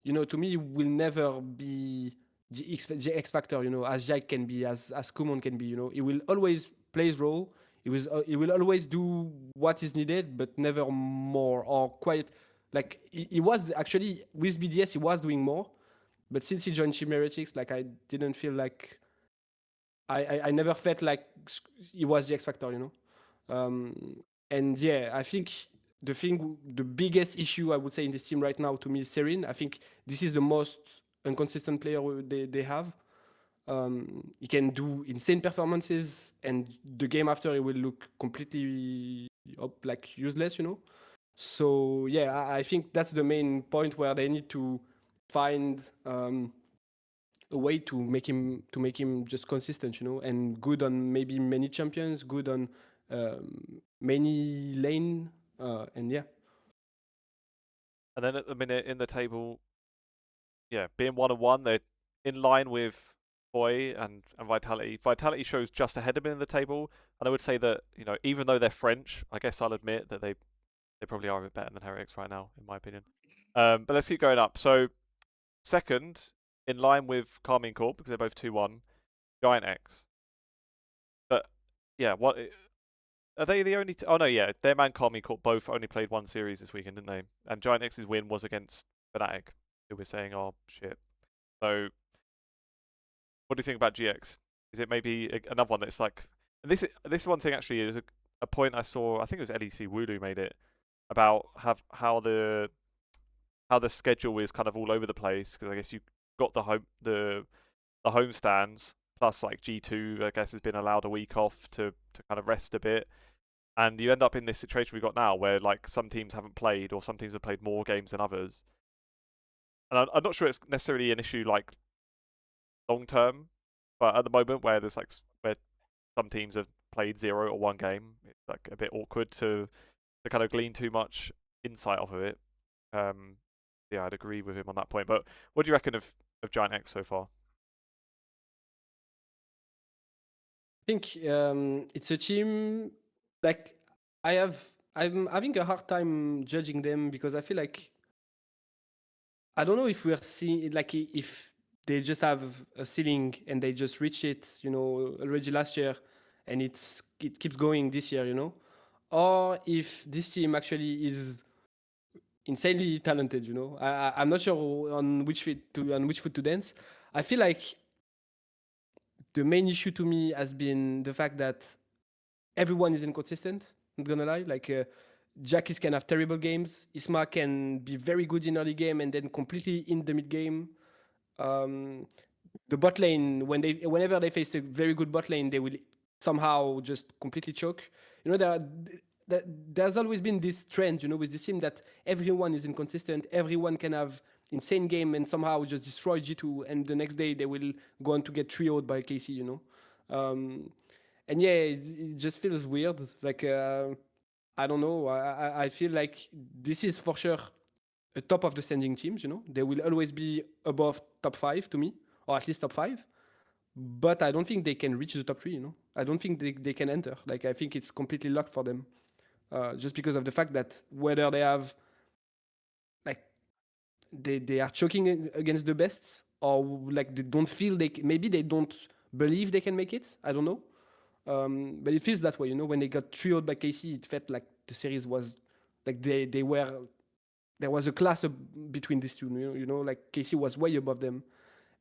you know, to me, he will never be the X factor, you know, as Jack can be, as Kumon can be, you know. He will always play his role. He will always do what is needed, but never more, or quite like he was actually with BDS, he was doing more. But since he joined Team Heretics, like I didn't feel like I never felt like he was the X factor, you know. And yeah, I think the biggest issue I would say in this team right now to me is Serene. I think this is the most inconsistent player they have. He can do insane performances, and the game after he will look completely like useless, you know. So yeah, I think that's the main point where they need to find a way to make him just consistent, you know, and good on maybe many champions, good on many lane, and yeah. And then at the minute in the table, yeah, being 1-1, they're in line with KOI and Vitality. Vitality shows just ahead of them in the table, and I would say that, you know, even though they're French, I guess I'll admit that they probably are a bit better than Heretics right now, in my opinion. But let's keep going up. So second, in line with Karmine Corp, because they're both 2-1, GIANTX. But yeah, what are they the only? Oh no, yeah, their man Karmine Corp both only played one series this weekend, didn't they? And GIANTX's win was against Fnatic, who we're saying are shit. So, what do you think about GX? Is it maybe another one that's like this one thing actually is a point I saw. I think it was LEC Wooloo made it about how the schedule is kind of all over the place, because I guess you got the home stands plus like G2 I guess has been allowed a week off to kind of rest a bit, and you end up in this situation we've got now where like some teams haven't played, or some teams have played more games than others, and I'm not sure it's necessarily an issue like long term, but at the moment where there's like where some teams have played 0 or 1 game, it's like a bit awkward to kind of glean too much insight off of it. Yeah, I'd agree with him on that point. But what do you reckon of GIANTX so far? I think it's a team like I'm having a hard time judging them because I feel like I don't know if we're seeing like if they just have a ceiling and they just reach it, you know, already last year, and it keeps going this year, you know, or if this team actually is insanely talented, you know. I'm not sure on which foot to dance. I feel like the main issue to me has been the fact that everyone is inconsistent. Not gonna lie, like Jackis can have terrible games. Isma can be very good in early game and then completely in the mid game. The bot lane, whenever they face a very good bot lane, they will somehow just completely choke. You know, there's always been this trend, you know, with this team that everyone is inconsistent. Everyone can have insane game and somehow just destroy G2, and the next day they will go on to get 3-0'd by KC, you know. And yeah, it just feels weird. Like I don't know. I feel like this is for sure a top of the standing teams. You know, they will always be above top 5 to me, or at least top 5. But I don't think they can reach the top 3. You know, I don't think they can enter. Like I think it's completely locked for them, just because of the fact that whether they have like they are choking against the best, or like they don't feel maybe they don't believe they can make it. I don't know. But it feels that way, when they got 3-0 by KC, it felt like the series was like they were, there was a class between these two, like KC was way above them.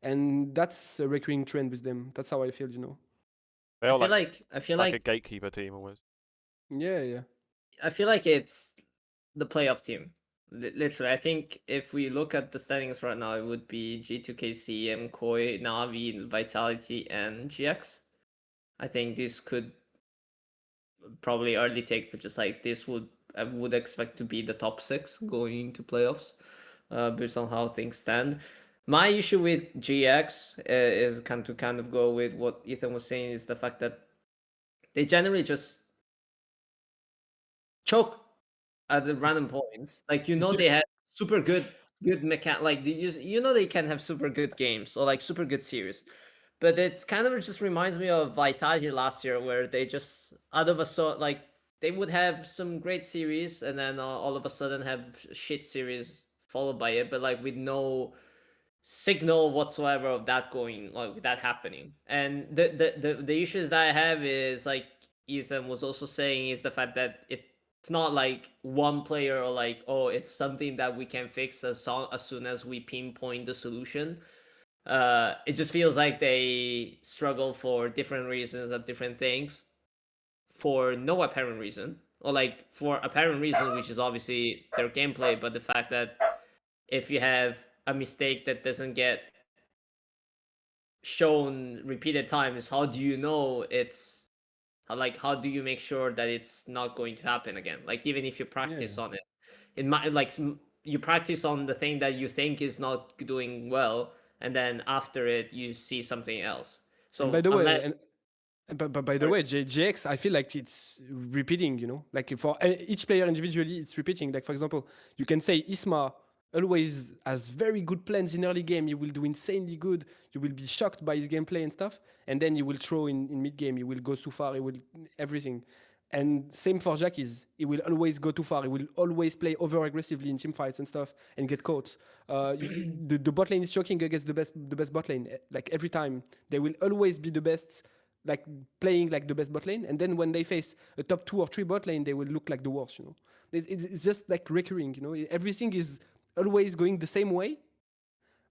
And that's a recurring trend with them. That's how I feel, They I are feel like like I feel like a like gatekeeper team almost. Yeah. I feel like it's the playoff team. Literally, I think if we look at the standings right now, it would be G2KC, MKOI, NAVI, Vitality, and GX. I think this could probably early take, but just like this I would expect to be the top 6 going into playoffs, based on how things stand. My issue with GX is kind of go with what Ethan was saying, is the fact that they generally just choke at the random points. Like, they have super good like they can have super good games or like super good series. But it's kind of just reminds me of Vitality last year, where they just out of a sort, like, they would have some great series and then all of a sudden have shit series followed by it, but like with no signal whatsoever of that going, like that happening. And the issues that I have is, like Ethan was also saying, is the fact that it's not like one player, or like, oh, it's something that we can fix as soon as we pinpoint the solution. It just feels like they struggle for different reasons at different things for no apparent reason, or like for apparent reason, which is obviously their gameplay. But the fact that if you have a mistake that doesn't get shown repeated times, how do you know it's how do you make sure that it's not going to happen again? Like, even if you practice on it, it might, like, you practice on the thing that you think is not doing well, and then after it you see something else. So And by the unless way, but by the way, JX, I feel like it's repeating, like for each player individually, it's repeating. Like, for example, you can say Isma always has very good plans in early game. He will do insanely good. You will be shocked by his gameplay and stuff. And then he will throw in mid game. He will go too far. He will everything. And same for Jacques. He will always go too far. He will always play over aggressively in team fights and stuff and get caught. The bot lane is choking against the best bot lane. Like, every time, they will always be the best, like playing like the best bot lane, and then when they face a top 2 or 3 bot lane, they will look like the worst. It's just like recurring. Everything is always going the same way,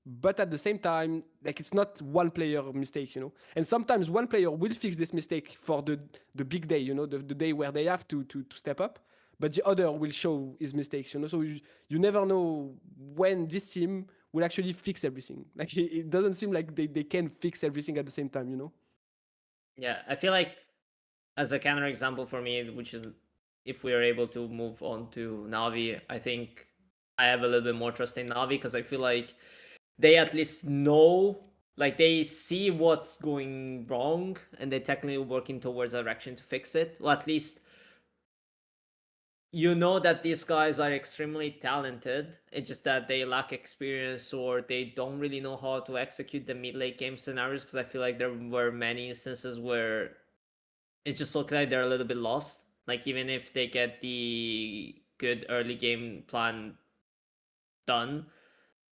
but at the same time, like, it's not one player mistake. And sometimes one player will fix this mistake for the big day, the day where they have to step up, but the other will show his mistakes. So you never know when this team will actually fix everything. Like, it doesn't seem like they can fix everything at the same time. Yeah, I feel like, as a counter example for me, which is if we are able to move on to Navi, I think I have a little bit more trust in Navi, because I feel like they at least know, like, they see what's going wrong and they're technically working towards a direction to fix it. Or at least that these guys are extremely talented. It's just that they lack experience, or they don't really know how to execute the mid-late game scenarios, because I feel like there were many instances where it just looked like they're a little bit lost. Like, even if they get the good early game plan done,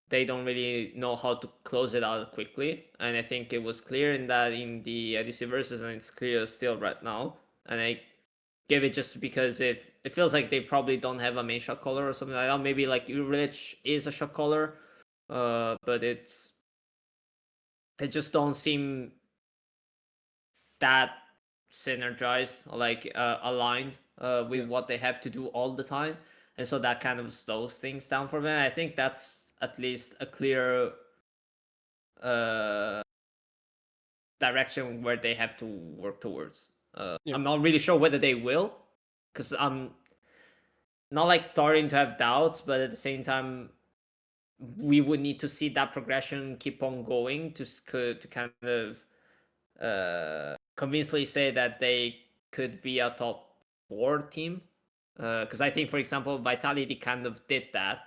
they don't really know how to close it out quickly. And I think it was clear in the ADC versus, and it's clear still right now. And I give it just because it feels like they probably don't have a main shot caller or something like that. Maybe like Urlich is a shot caller, but they just don't seem that synergized or like aligned with what they have to do all the time, and so that kind of slows things down for them. I think that's at least a clear direction where they have to work towards. I'm not really sure whether they will, because I'm not like starting to have doubts, but at the same time, we would need to see that progression keep on going to kind of convincingly say that they could be a top 4 team. Because I think, for example, Vitality kind of did that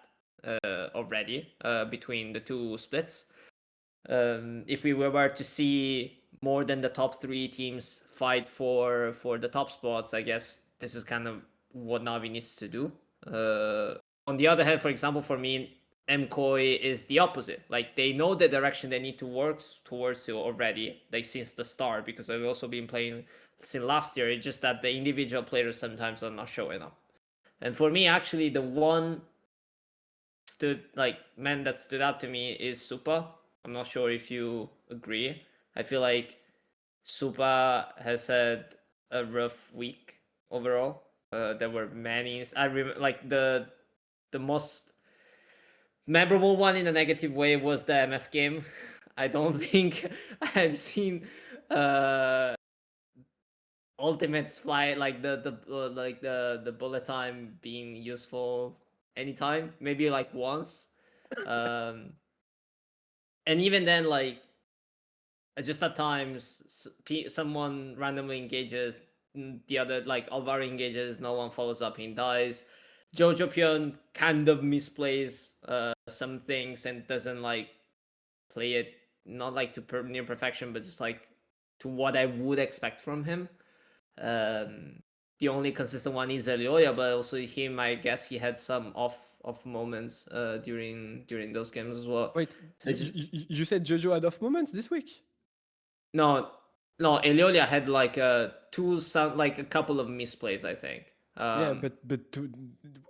already between the 2 splits. If we were to see more than the top 3 teams fight for the top spots, I guess this is kind of what Navi needs to do. On the other hand, for example, for me, MKOI is the opposite. Like they know the direction they need to work towards already, like since the start, because I've also been playing since last year. It's just that the individual players sometimes are not showing up. And for me, actually, the one man that stood out to me is Supa. I'm not sure if you agree. I feel like Supa has had a rough week overall. There were many. I remember like the most memorable one in a negative way was the MF game. I don't think I've seen ultimates fly like the bullet time being useful anytime. Maybe like once, and even then, like just at times someone randomly engages the other, like Alvaro engages, no one follows up, he dies. Jojo Pion kind of misplays some things and doesn't like play it not like to near perfection, but just like to what I would expect from him. The only consistent one is Elioya, but also him, I guess he had some off moments during those games as well. Wait, So you said Jojo had off moments this week? No, Eliolia had like a couple of misplays, I think. Yeah, but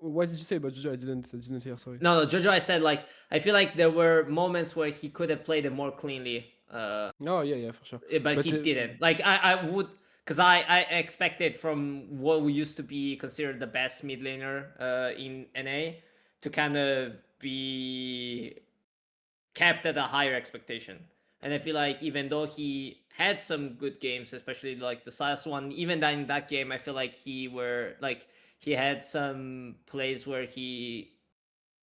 what did you say about Jojo? I didn't hear. Sorry. No, Jojo. I said like I feel like there were moments where he could have played it more cleanly. Oh yeah, for sure. But he didn't. Like I would, because I expected from what we used to be considered the best mid laner in NA to kind of be kept at a higher expectation. And I feel like even though he had some good games, especially like the Silas one, even in that game, I feel like he had some plays where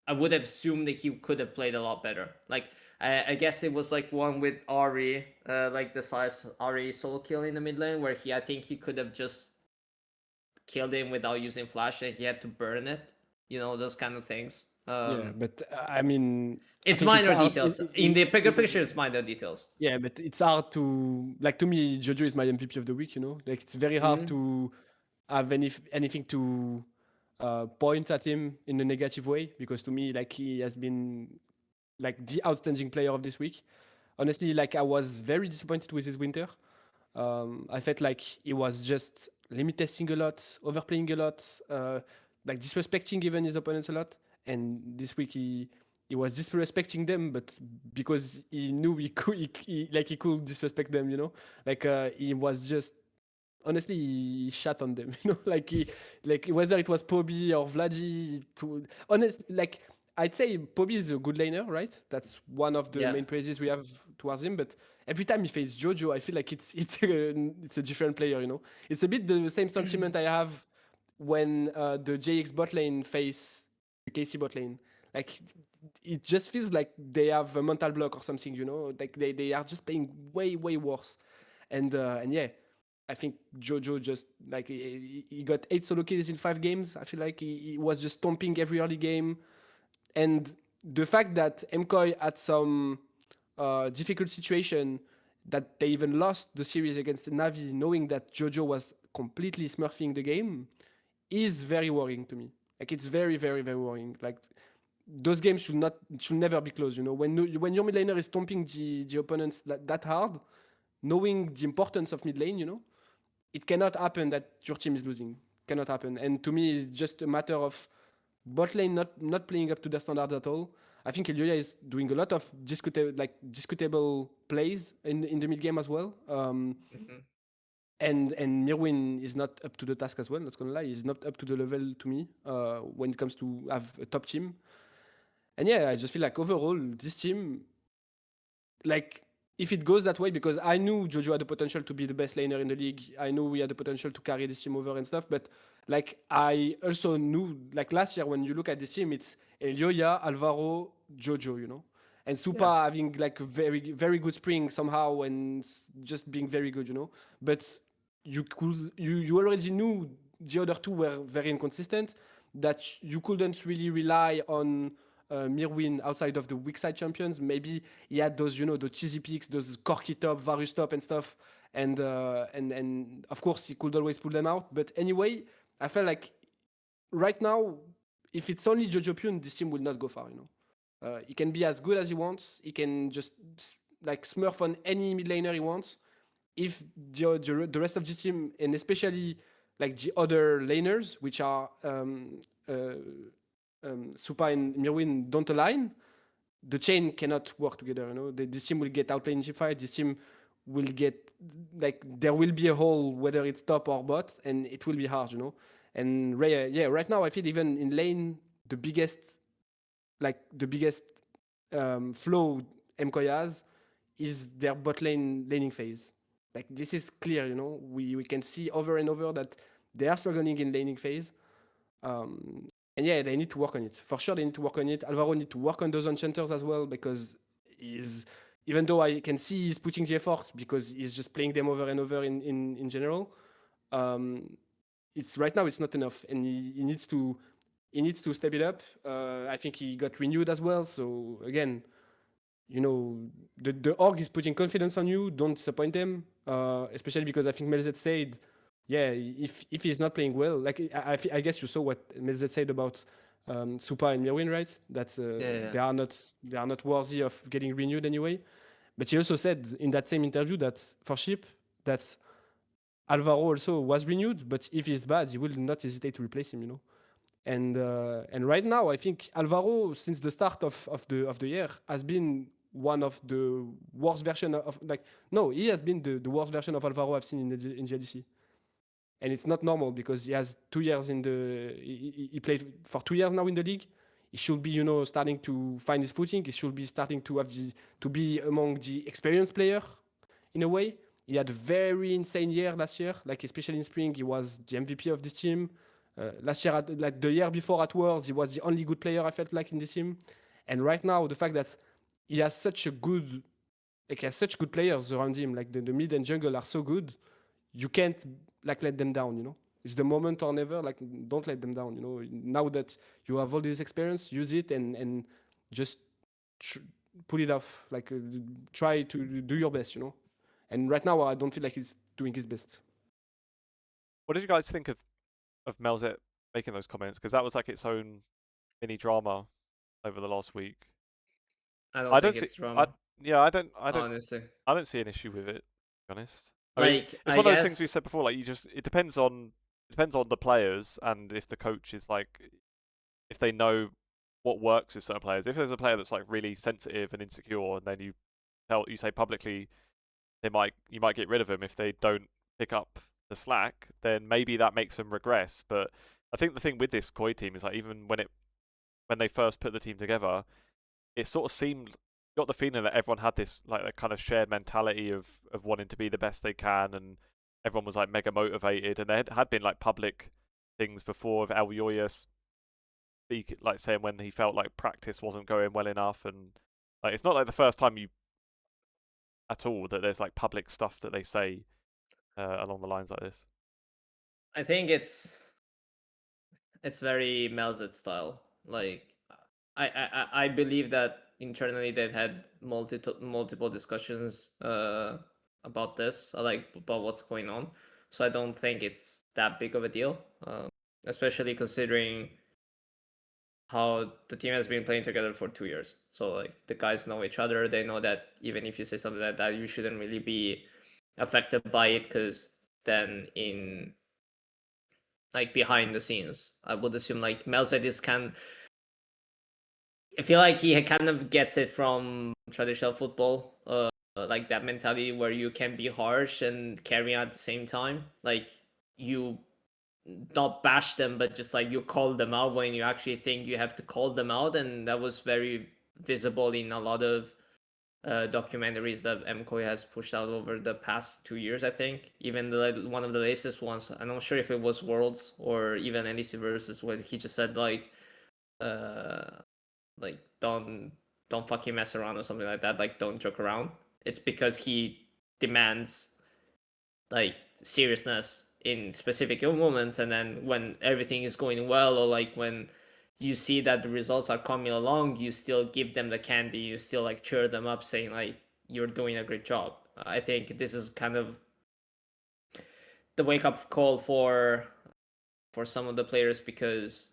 I would have assumed that he could have played a lot better. Like I guess it was like one with Ari, like the Silas Ari solo kill in the mid lane, where I think he could have just killed him without using flash, and he had to burn it. You know, those kind of things. Yeah, but I mean, it's minor details. In the bigger picture, it's minor details. Yeah, but it's hard to, like, to me, Jojo is my MVP of the week, you know? Like, it's very hard to have anything to point at him in a negative way, because to me, like, he has been, like, the outstanding player of this week. Honestly, like, I was very disappointed with his winter. I felt like he was just limit testing a lot, overplaying a lot, like disrespecting even his opponents a lot. And this week he was disrespecting them, but because he knew he could disrespect them, you know. Like he was just honestly he shat on them, you know. Like whether it was Poby or Vladi, like I'd say Poby is a good laner, right? That's one of the main praises we have towards him. But every time he faces Jojo, I feel like it's a different player, you know. It's a bit the same sentiment I have when the JX bot lane face the KC bot lane. Like it just feels like they have a mental block or something, you know. Like they are just playing way worse. And yeah, I think Jojo just like he got 8 solo kills in 5 games. I feel like he was just stomping every early game. And the fact that MKOI had some difficult situation, that they even lost the series against NAVI, knowing that Jojo was completely smurfing the game, is very worrying to me. Like it's very worrying. Like those games should never be close. You know, when your mid laner is stomping the opponents that hard, knowing the importance of mid lane, you know, it cannot happen that your team is losing. Cannot happen. And to me, it's just a matter of bot lane not playing up to their standards at all. I think Elioya is doing a lot of discutable plays in the mid game as well. And Mirwin is not up to the task as well. Not gonna lie, he's not up to the level to me when it comes to have a top team. And yeah, I just feel like overall this team, like if it goes that way, because I knew Jojo had the potential to be the best laner in the league. I knew we had the potential to carry this team over and stuff. But like I also knew, like last year when you look at this team, it's Elioya, Alvaro, Jojo, you know, and Supa having like a very good spring somehow and just being very good, you know. But you already knew the other two were very inconsistent, that you couldn't really rely on Mirwin outside of the weak side champions. Maybe he had those, you know, the cheesy picks, those Corki top, Varus top and stuff. And of course he could always pull them out. But anyway, I felt like right now, if it's only Jojo Pyun, this team will not go far, you know. He can be as good as he wants. He can just like smurf on any mid laner he wants. If the rest of the team, and especially like the other laners, which are Supa and Mirwin, don't align, the chain cannot work together. You know, this team will get outplayed in chip fight. This team will get like there will be a hole, whether it's top or bot, and it will be hard. You know, and right now I feel even in lane the biggest flow MKOI has is their bot lane laning phase. Like this is clear, you know. We can see over and over that they are struggling in laning phase. And yeah, they need to work on it. For sure, they need to work on it. Alvaro need to work on those enchanters as well because even though I can see he's putting the effort because he's just playing them over and over in general, it's right now it's not enough, and he needs to step it up. I think he got renewed as well. So again, you know, the org is putting confidence on you. Don't disappoint them, especially because I think Melzhet said, yeah, if he's not playing well, like I guess you saw what Melzhet said about Supa and Mirwin, right? That they are not worthy of getting renewed anyway. But he also said in that same interview that for Sheep that Alvaro also was renewed, but if he's bad, he will not hesitate to replace him. You know. And right now, I think Alvaro, since the start of the year, has been one of the worst version of he has been the worst version of Alvaro I've seen in GLDC. And it's not normal because he has 2 years he played for 2 years now in the league. He should be, you know, starting to find his footing. He should be starting to be among the experienced player in a way. He had a very insane year last year, like especially in spring, he was the MVP of this team. Last year, like the year before at Worlds, he was the only good player I felt like in this team. And right now, the fact that he has such good players around him, like the mid and jungle are so good, you can't like let them down, you know. It's the moment or never, like don't let them down, you know. Now that you have all this experience, use it and just pull it off, like try to do your best, you know. And right now, I don't feel like he's doing his best. What did you guys think of Melzhet making those comments? Because that was like its own mini drama over the last week. I don't think it's drama. I don't honestly. I don't see an issue with it, to be honest. I Like, mean, it's one of those things we said before. Like, it depends on the players and if the coach is like, if they know what works with certain players. If there's a player that's like really sensitive and insecure, and then you say publicly, you might get rid of them if they don't pick up the slack, then maybe that makes them regress. But I think the thing with this KOI team is like, even when they first put the team together, it sort of seemed, got the feeling that everyone had this like a kind of shared mentality of wanting to be the best they can, and everyone was like mega motivated. And there had been like public things before of El Yoya like saying when he felt like practice wasn't going well enough, and like it's not like the first time at all that there's like public stuff that they say along the lines like this. I think it's very Melzhet style. Like I believe that internally they've had multiple discussions about this, like about what's going on. So I don't think it's that big of a deal, especially considering how the team has been playing together for 2 years. So like the guys know each other. They know that even if you say something like that, you shouldn't really be affected by it, because then in like behind the scenes, I would assume like Melzhet is I feel like he kind of gets it from traditional football, like that mentality where you can be harsh and carry on at the same time. Like you not bash them, but just like you call them out when you actually think you have to call them out. And that was very visible in a lot of documentaries that MKOI has pushed out over the past 2 years, I think. Even one of the latest ones, I'm not sure if it was Worlds or even NEC Versus, where he just said like don't fucking mess around or something like that, like don't joke around. It's because he demands like seriousness in specific moments, and then when everything is going well, or like when you see that the results are coming along, you still give them the candy, you still like cheer them up, saying like you're doing a great job. I think this is kind of the wake up call for some of the players, because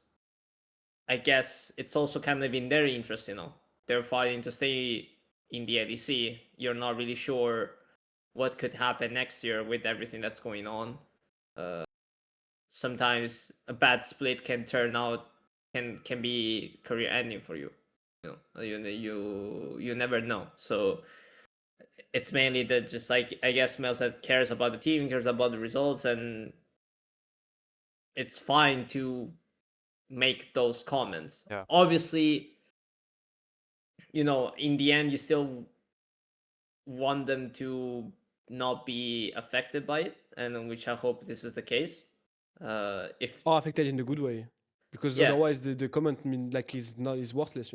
I guess it's also kind of in their interest, you know. they're fighting to stay in the LEC. You're not really sure what could happen next year with everything that's going on. Sometimes a bad split can turn out can be career ending for you. You never know. So it's mainly that, just like, I guess Melzhet cares about the team, cares about the results, and it's fine to make those comments. Yeah. Obviously, in the end, you still want them to not be affected by it, and which I hope this is the case. If Or affected in a good way, because Yeah. otherwise the comment is worthless,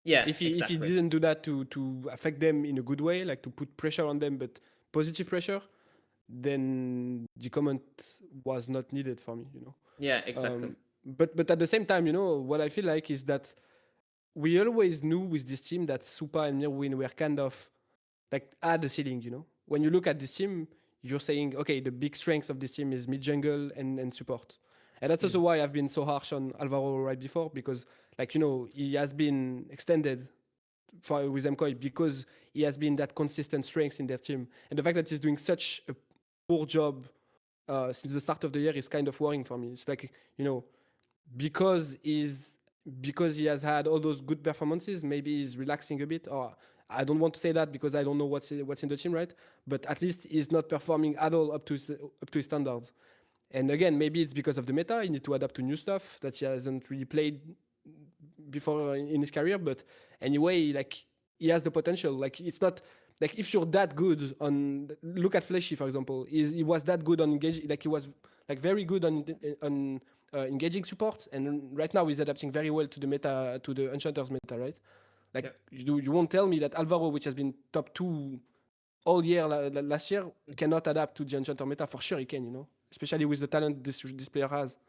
yeah, If he exactly. didn't do that to affect them in a good way, like to put pressure on them, but positive pressure, then the comment was not needed for me, Yeah, exactly. But at the same time, what I feel like is that we always knew with this team that Supa and Mirwin were kind of like at the ceiling, When you look at this team, you're saying, okay, the big strength of this team is mid jungle and support. And that's also why I've been so harsh on Alvaro right before, because he has been extended with MKOI because he has been that consistent strength in their team. And the fact that he's doing such a poor job since the start of the year is kind of worrying for me. It's like, because he has had all those good performances, maybe he's relaxing a bit, or I don't want to say that because I don't know what's in the team, right? But at least he's not performing at all up to his standards. And again, maybe it's because of the meta. He need to adapt to new stuff that he hasn't really played before in his career. But anyway, like, he has the potential. Like, it's not like if you're that good on, look at Fleshy, for example. He was that good on engaging. Like, he was like very good on engaging support, and right now he's adapting very well to the meta, to the Enchanter's meta, right? Like, you won't tell me that Alvaro, which has been top 2 all year last year, cannot adapt to the Enchanter meta. For sure he can, especially with the talent this player has.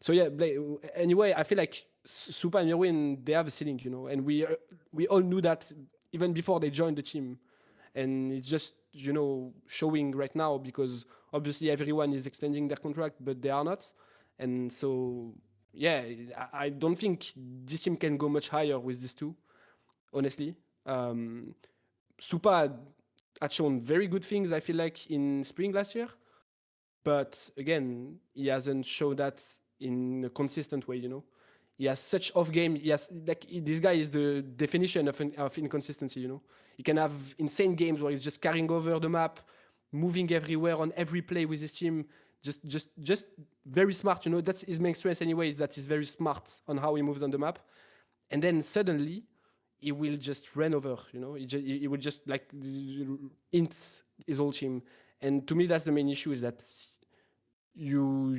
So yeah, anyway, I feel like Supa and Mirwin, they have a ceiling, and we all knew that even before they joined the team. And it's just, showing right now because obviously everyone is extending their contract, but they are not. And so, yeah, I don't think this team can go much higher with these two, honestly. Supa had shown very good things, I feel like, in spring last year. But again, he hasn't shown that in a consistent way, He has such off game. This guy is the definition of inconsistency, He can have insane games where he's just carrying over the map, moving everywhere on every play with his team. Just very smart, That's his main strength anyway, is that he's very smart on how he moves on the map. And then suddenly, he will just run over, He will just like int his whole team. And to me, that's the main issue, is that you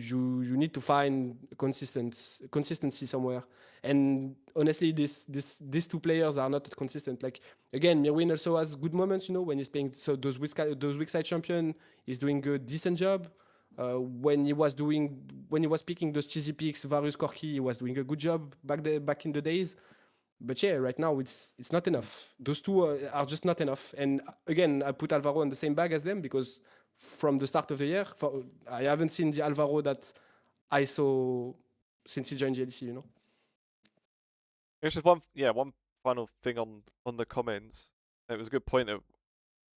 need to find consistency somewhere. And honestly, these two players are not consistent. Like, again, Mirwin also has good moments, when he's playing those weak side champion, he's doing a decent job. When he was picking those cheesy picks, Varus, Corki, he was doing a good job back in the days. But yeah, right now it's not enough. Those two are just not enough. And again, I put Alvaro in the same bag as them because from the start of the year, I haven't seen the Alvaro that I saw since he joined GLC, There's just one final thing on the comments. It was a good point that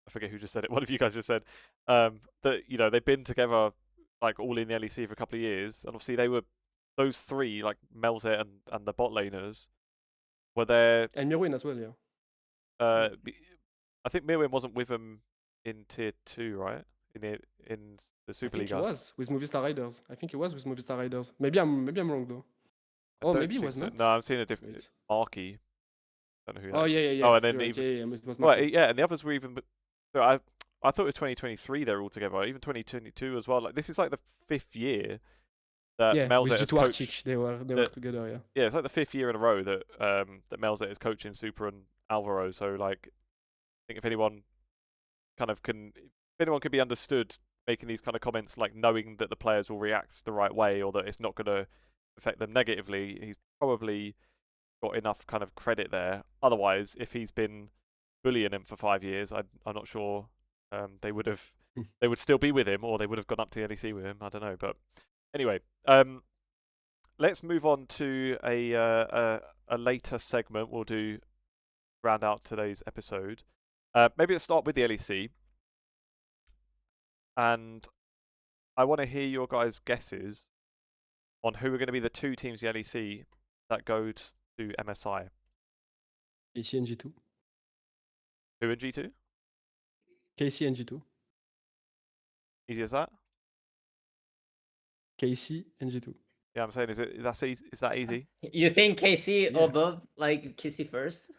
I forget who just said it. One of you guys just said that they've been together like all in the LEC for a couple of years, and obviously those three, like Melzhet and the bot laners, were there. And Mirwin as well, yeah. I think Mirwin wasn't with them in tier 2, right? In the Super League. I think he was with Movistar Riders. Maybe I'm wrong though. Oh, maybe he was so. not. No, I'm seeing a different Marky. Don't know who that Oh is. yeah. Oh, and then right. even it was well, yeah, and the others were even. So I thought it was 2023 they're all together. Even 2022 as well. Like, this is like the 5th year that Melzhet with has G2 coached. Arctic, they were together, yeah. Yeah, it's like the 5th year in a row that that Melzhet is coaching Super and Alvaro. So like, I think if anyone could be understood making these kind of comments, like knowing that the players will react the right way or that it's not going to affect them negatively, he's probably got enough kind of credit there. Otherwise, if he's been bullying him for 5 years, I'm not sure they would still be with him, or they would have gone up to the LEC with him. I don't know, but anyway, let's move on to a later segment. We'll do round out today's episode. Maybe let's start with the LEC. And I want to hear your guys' guesses on who are going to be the two teams in the LEC that go to MSI. KC and G2. Who in G2? KC and G2. Easy as that? KC and G2. Yeah, I'm saying, is that easy? You think KC Yeah. above, like KC first?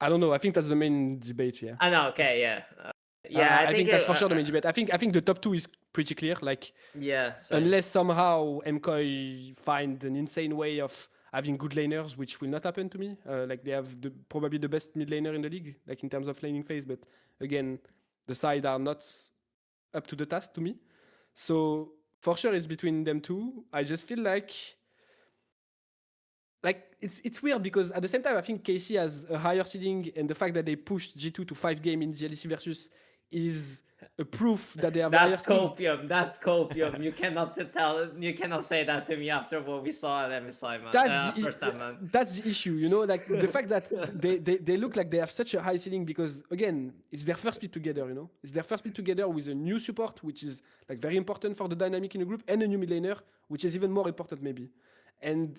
I don't know. I think that's the main debate. Yeah. I know. Okay. Yeah. Yeah. I think that's for sure the main debate. I think the top two is pretty clear. Like, Yeah. Same. unless somehow MKOI find an insane way of having good laners, which will not happen to me. Like they have probably the best mid laner in the league, like in terms of laning phase. But again, the side are not up to the task to me. So for sure, it's between them two. I just feel like it's weird because at the same time, I think KC has a higher seeding, and the fact that they pushed G2 to 5 game in the LEC versus is a proof that they have higher That's seeding. copium. That's copium. You cannot You cannot say that to me after what we saw at MSI, man. First time, man. That's the issue, you know, like the fact that they look like they have such a high ceiling because again, it's their first split together, you know. It's their first split together with a new support, which is like very important for the dynamic in the group, and a new mid laner, which is even more important maybe. And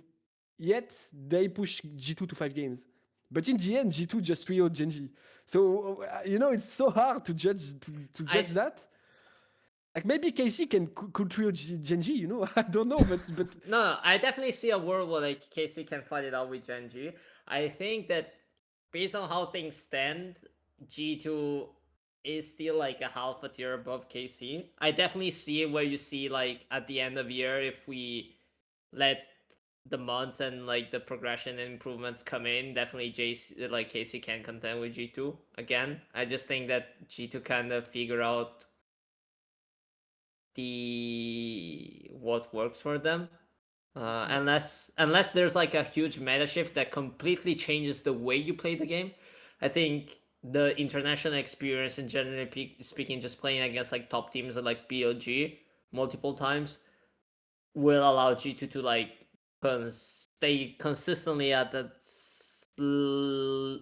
yet they push G2 to 5 games. But in the end, G2 just 3-0'd Genji. So, you know, it's so hard to judge that. Like maybe KC could 3-0 Genji, you know? I don't know, but No, I definitely see a world where like KC can fight it out with Genji. I think that based on how things stand, G2 is still like a half a tier above KC. I definitely see where you see like at the end of year, if we let the months and like the progression and improvements come in, definitely KC can contend with G2 again. I just think that G2 kind of figure out what works for them. Unless there's like a huge meta shift that completely changes the way you play the game. I think the international experience and generally speaking, just playing against like top teams like BOG multiple times will allow G2 to like stay consistently at that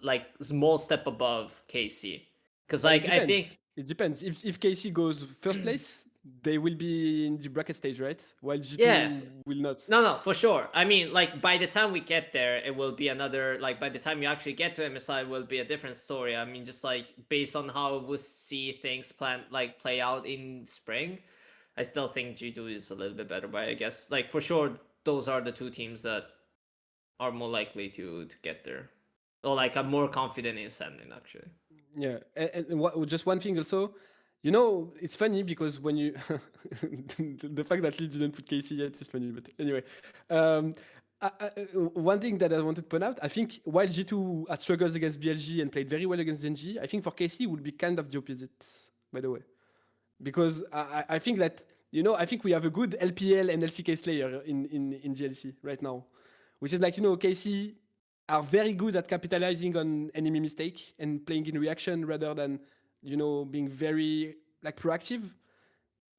like small step above KC. Because like I think it depends. If KC goes first place, they will be in the bracket stage, right? While G2 will not. No, for sure. I mean, like by the time we get there, it will be another. Like by the time you actually get to MSI, it will be a different story. I mean, just like based on how we see things play out in spring, I still think G2 is a little bit better. But I guess like for sure, those are the two teams that are more likely to get there, or like I'm more confident in sending actually. Yeah, and just one thing also, you know, it's funny because when you the fact that Lee didn't put KC yet is funny, but anyway, one thing that I wanted to point out, I think while G2 had struggles against BLG and played very well against Genji, I think for KC would be kind of the opposite, by the way, because I think that, you know, I think we have a good LPL and LCK Slayer in GLC right now, which is like, you know, KC are very good at capitalizing on enemy mistake and playing in reaction rather than, you know, being very like proactive,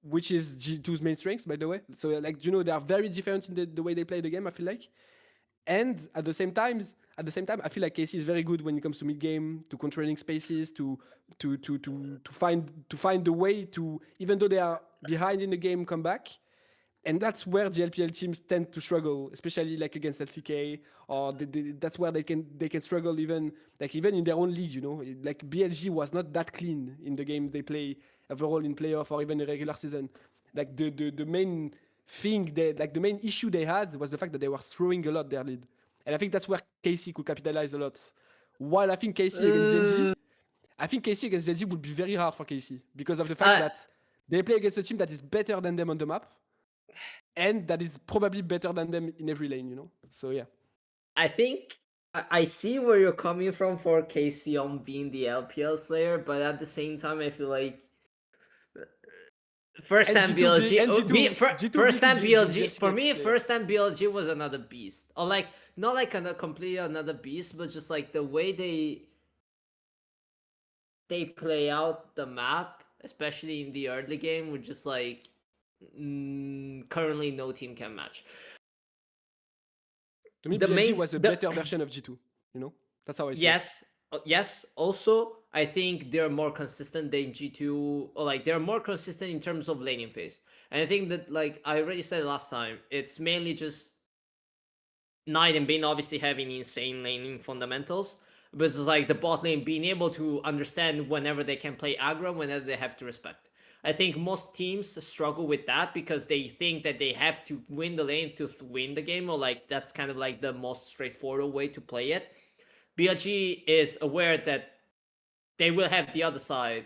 which is G2's main strengths, by the way. So like, you know, they are very different in the way they play the game, I feel like. And at the same time, I feel like KC is very good when it comes to mid game, to controlling spaces, to find the way to, even though they are behind in the game, come back. And that's where the LPL teams tend to struggle, especially like against LCK, or that's where they can struggle even in their own league, you know. Like BLG was not that clean in the game they play overall in playoff or even a regular season. Like the main thing the main issue they had was the fact that they were throwing a lot their lead. And I think that's where KC could capitalize a lot. While I think KC against Genji would be very hard for KC because of the fact that they play against a team that is better than them on the map. And that is probably better than them in every lane, you know? So, yeah. I think I see where you're coming from for KC on being the LPL Slayer, but at the same time, I feel like first-time BLG, first-time BLG, for me, first-time BLG was another beast. Or like, not like completely another beast, but just like the way they play out the map, especially in the early game, with just like, currently no team can match. To me, BLG was a better version of G2, you know? That's how I see it. Yes, yes. Also, I think they're more consistent than G2, or like they're more consistent in terms of laning phase. And I think that, like I already said last time, it's mainly just Knight and Bane obviously having insane laning fundamentals, but it's like the bot lane being able to understand whenever they can play aggro, whenever they have to respect. I think most teams struggle with that because they think that they have to win the lane to win the game, or like that's kind of like the most straightforward way to play it. BLG is aware that they will have the other side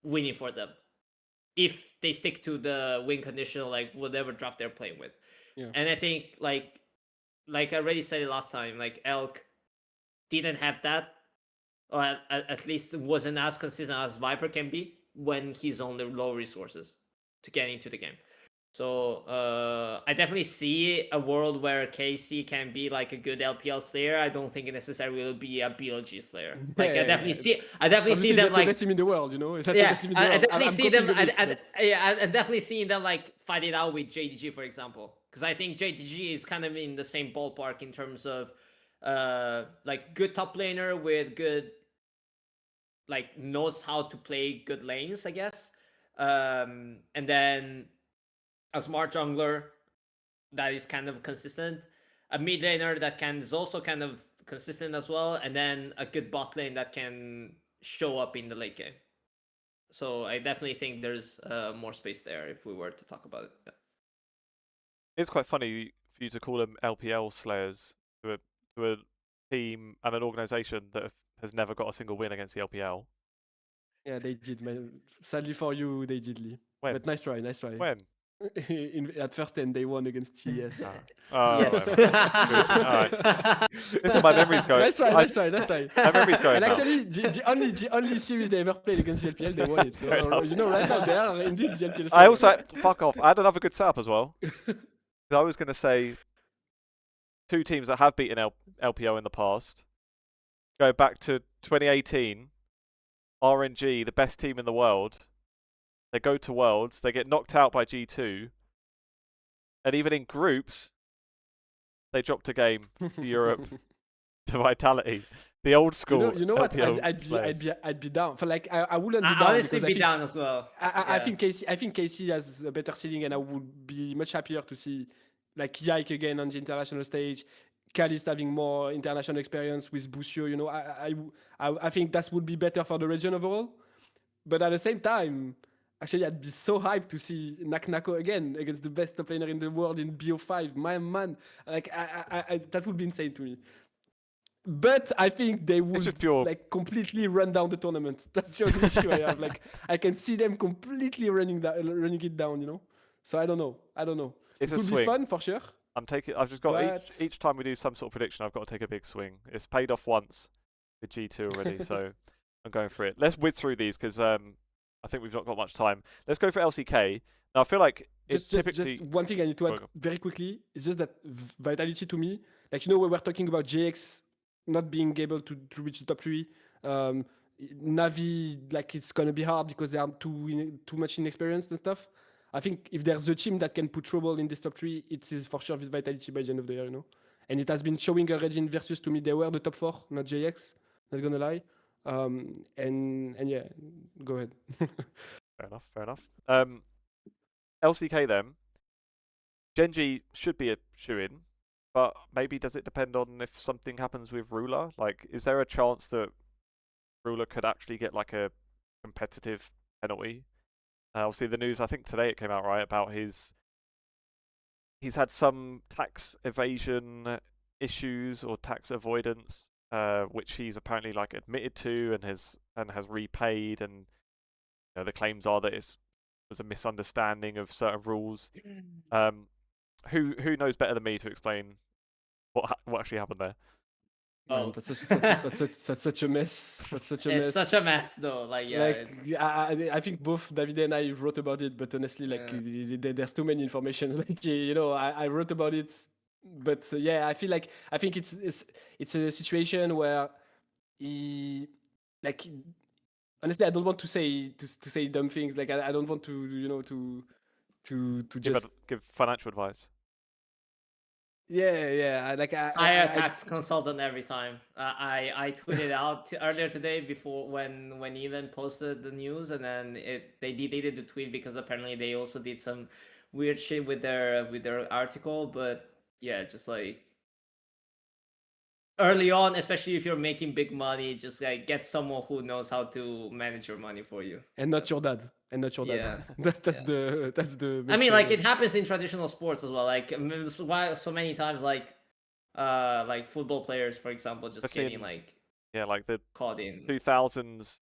winning for them if they stick to the win condition, like whatever draft they're playing with. Yeah. And I think like I already said it last time, like Elk didn't have that, or at least wasn't as consistent as Viper can be when he's on the low resources to get into the game. So I definitely see a world where KC can be like a good LPL slayer. I don't think it necessarily will be a BLG slayer. Like I definitely see them Obviously, that's like the best team in the world, you know. That's the yeah. best team in the I world. definitely I'm see them. copying a bit, but- I'm definitely seeing them like fight it out with JDG, for example, because I think JDG is kind of in the same ballpark in terms of like good top laner with good, like knows how to play good lanes, I guess. And then a smart jungler that is kind of consistent, a mid laner that is also kind of consistent as well, and then a good bot lane that can show up in the late game. So I definitely think there's more space there if we were to talk about it. Yeah. It's quite funny for you to call them LPL slayers to a team and an organisation that has never got a single win against the LPL. Yeah, they did, man. Sadly for you, they did, Lee. When? But nice try, nice try. When? At first, and they won against TES. Oh, Yes. right. Listen, my memory's going. Nice try, nice try, nice try. My memory's going And now. actually, the only series they ever played against the LPL, they won it. So, Fair enough. you know, right now, they are indeed the LPL. I also, fuck off, I had another good setup as well. I was going to say two teams that have beaten LPL in the past. Go back to 2018, RNG, the best team in the world. They go to Worlds, they get knocked out by G2, and even in groups, they dropped a game to Europe, to Vitality. The old school. You know what? LPL I'd be down. For like, I wouldn't be I down. honestly because be down as well. I think KC has a better ceiling, and I would be much happier to see like Yike again on the international stage. Calist having more international experience with Busio. You know, I think that would be better for the region overall. But at the same time, actually, I'd be so hyped to see Naknako again against the best top laner in the world in BO5. My man, like that would be insane to me. But I think they would like completely run down the tournament. That's the only issue I have. Like I can see them completely running it down, you know. So I don't know. It's it a would swing. be fun for sure. I've just got each time we do some sort of prediction, I've got to take a big swing. It's paid off once with G2 already, so I'm going for it. Let's whiz through these because I think we've not got much time. Let's go for LCK. Now I feel like it's typically just one thing I need to add very quickly. It's just that Vitality to me, like you know, we were talking about JX not being able to reach the top 3. Navi, like it's gonna be hard because they are too much inexperienced and stuff. I think if there's a team that can put trouble in this top 3, it is for sure with Vitality by the end of the year, you know. And it has been showing already in Versus to me. They were the top 4, not JX. Not gonna lie. And yeah, go ahead. Fair enough. LCK then. Genji should be a shoo-in, but maybe does it depend on if something happens with Ruler? Like, is there a chance that Ruler could actually get like a competitive penalty? Obviously, the news, I think today it came out, right, about he's had some tax evasion issues or tax avoidance, which he's apparently like admitted to and has repaid, and you know, the claims are that it was a misunderstanding of certain rules. Who knows better than me to explain what actually happened there? Man, that's such a mess. That's such a mess. It's such a mess, though. Like, yeah. I think both Davide and I wrote about it, but honestly, like, there's too many informations. Like, you know, I wrote about it, but yeah, I think it's a situation where like, honestly, I don't want to say dumb things. Like, I don't want to, you know, to just give financial advice. Yeah. Like Hire tax consultant every time. I tweeted out earlier today before when Elon posted the news, and then they deleted the tweet because apparently they also did some weird shit with their article. But yeah, just like early on, especially if you're making big money, just like get someone who knows how to manage your money for you. and not your dad. And not your dad. Yeah. That's the I mean, best, like it happens in traditional sports as well. Like so many times, like football players, for example, just Especially getting in, like yeah, like the caught in. 2000s,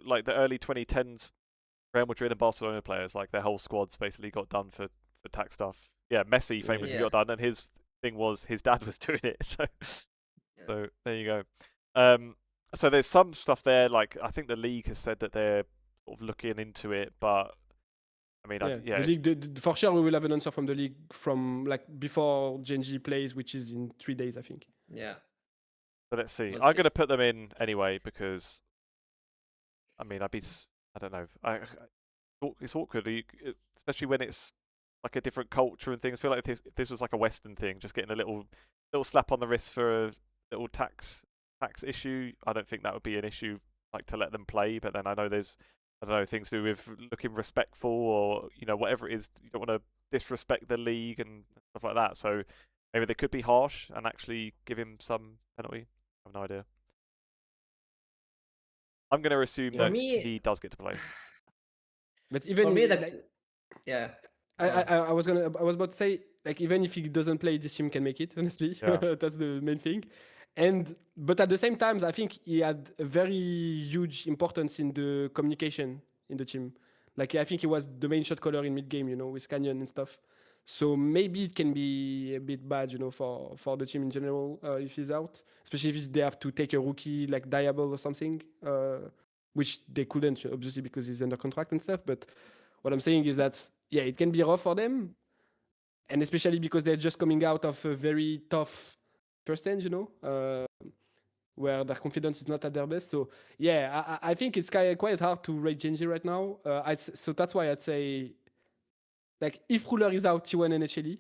like the early 2010s Real Madrid and Barcelona players, like their whole squads basically got done for tax stuff. Yeah, Messi famously Yeah. got done, and his thing was his dad was doing it. So, Yeah. so there you go. So there's some stuff there. Like I think the league has said that they're sort of looking into it, but I mean, the league. For sure, we will have an answer from the league from like before Genji plays, which is in 3 days, I think. Yeah. But let's see. We'll I'm see. going to put them in anyway because, I mean, I don't know. It's awkward, especially when it's like a different culture and things. I feel like if this was like a Western thing, just getting a little slap on the wrist for a little tax issue. I don't think that would be an issue, like to let them play. But then I know there's, I don't know, things to do with looking respectful or whatever it is. You don't want to disrespect the league and stuff like that. So maybe they could be harsh and actually give him some penalty. I have no idea. I'm going to assume For that me- he does get to play. But even For me, like, yeah. I was about to say, like, even if he doesn't play, this team can make it. Honestly, Yeah. that's the main thing. But at the same time, I think he had a very huge importance in the communication in the team. Like, I think he was the main shot caller in mid game, with Canyon and stuff. So maybe it can be a bit bad, for the team in general if he's out, especially if they have to take a rookie like Diable or something, which they couldn't obviously because he's under contract and stuff. But what I'm saying is that yeah, it can be rough for them, and especially because they're just coming out of a very tough first end, where their confidence is not at their best. So yeah, I think it's quite hard to rate Genji right now. So that's why I'd say, like, if Ruler is out, T1 and HLE.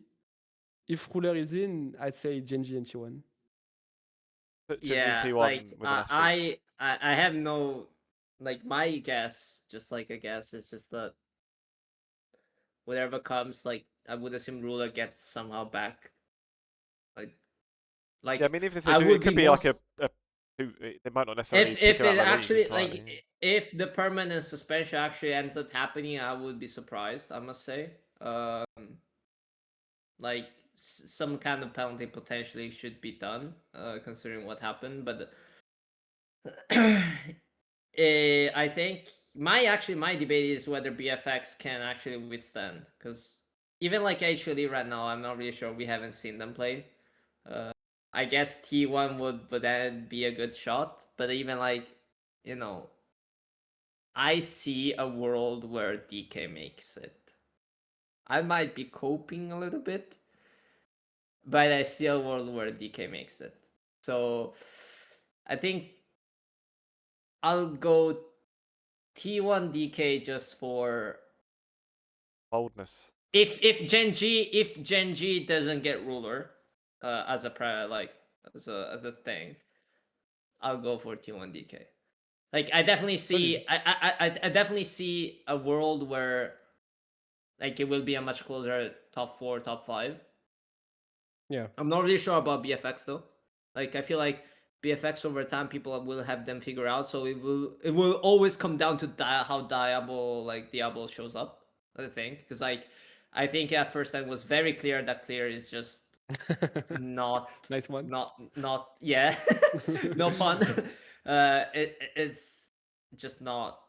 If Ruler is in, I'd say Genji and T1. Put Genji Yeah, T1 like with an asterisk. I have no, like, my guess, just like a guess, is just that whatever comes, like I would assume Ruler gets somehow back. Like Yeah, I mean, even if they I do, would it could be be like more they might not necessarily if kick him out it of the league actually entirely. if the permanent suspension actually ends up happening, I would be surprised, I must say. Like some kind of penalty potentially should be done, considering what happened. But I think my debate is whether BFX can actually withstand, because even like actually right now, I'm not really sure. We haven't seen them play. I guess T1 would then be a good shot, but even like, I see a world where DK makes it. I might be coping a little bit, but I see a world where DK makes it. So I think I'll go T1 DK just for Boldness. if Gen G doesn't get ruler as a as a thing, I'll go for T1 DK. Like I definitely see I definitely see a world where like it will be a much closer top 4, top 5. Yeah. I'm not really sure about BFX though. Like I feel like BFX over time people will have them figure out, so it will always come down to how Diablo shows up, I think, because like I think at first it was very clear that Clear is just not Nice one. not yeah no pun. It's just not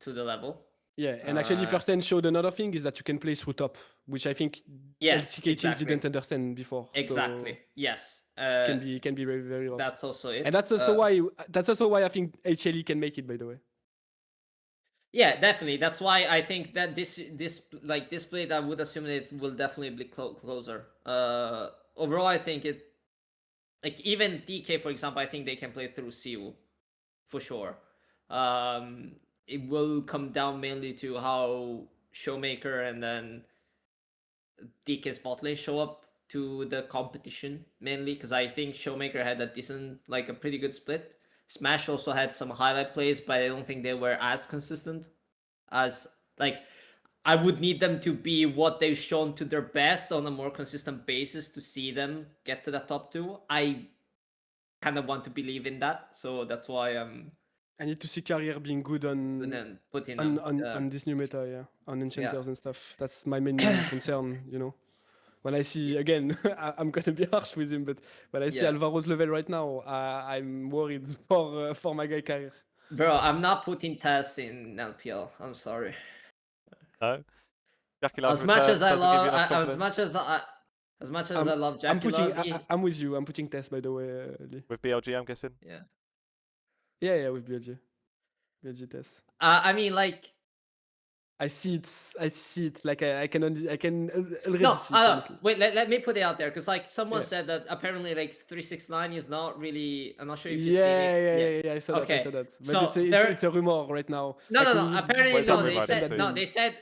to the level. Yeah, and actually, first end showed another thing is that you can play through top, which I think Yes, LCK exactly. team didn't understand before. Exactly. So yes. can be very very rough. That's also it. And that's also why I think HLE can make it. By the way. Yeah, definitely. That's why I think that this split, I would assume it will definitely be closer. Overall, I think it, like even DK for example, I think they can play through CU for sure. It will come down mainly to how Showmaker and then DK's bot lane show up. to the competition mainly because I think Showmaker had a decent, like a pretty good split. Smash also had some highlight plays, but I don't think they were as consistent as like I would need them to be what they've shown to their best on a more consistent basis to see them get to the top 2. I kind of want to believe in that, so that's why I'm I need to see Career being good on putting them. on this new meta, yeah, on enchanters Yeah. and stuff. That's my main concern, you know. When I see again, I'm gonna be harsh with him, but when I see Yeah. Alvaro's level right now, I'm worried for my guy Career. Bro, I'm not putting Tess in LPL. I'm sorry. No. Jackie As much as I doesn't give you love, enough as confidence. much as I love I'm Jackie putting. Love, I'm with you. I'm putting Tess, by the way. Lee. With BLG, I'm guessing. yeah. Yeah, with BLG. BLG Tess. I mean, like, I see it. Like I can already no, see it, honestly. wait, let me put it out there because like someone Yeah. said that apparently like 369 is not really. I'm not sure if you've Yeah, seen it. yeah. I saw that. I saw that. But So it's a rumor right now. No, Like, no, we no. need- Apparently, Wait, no. tell me They about it, said so- no.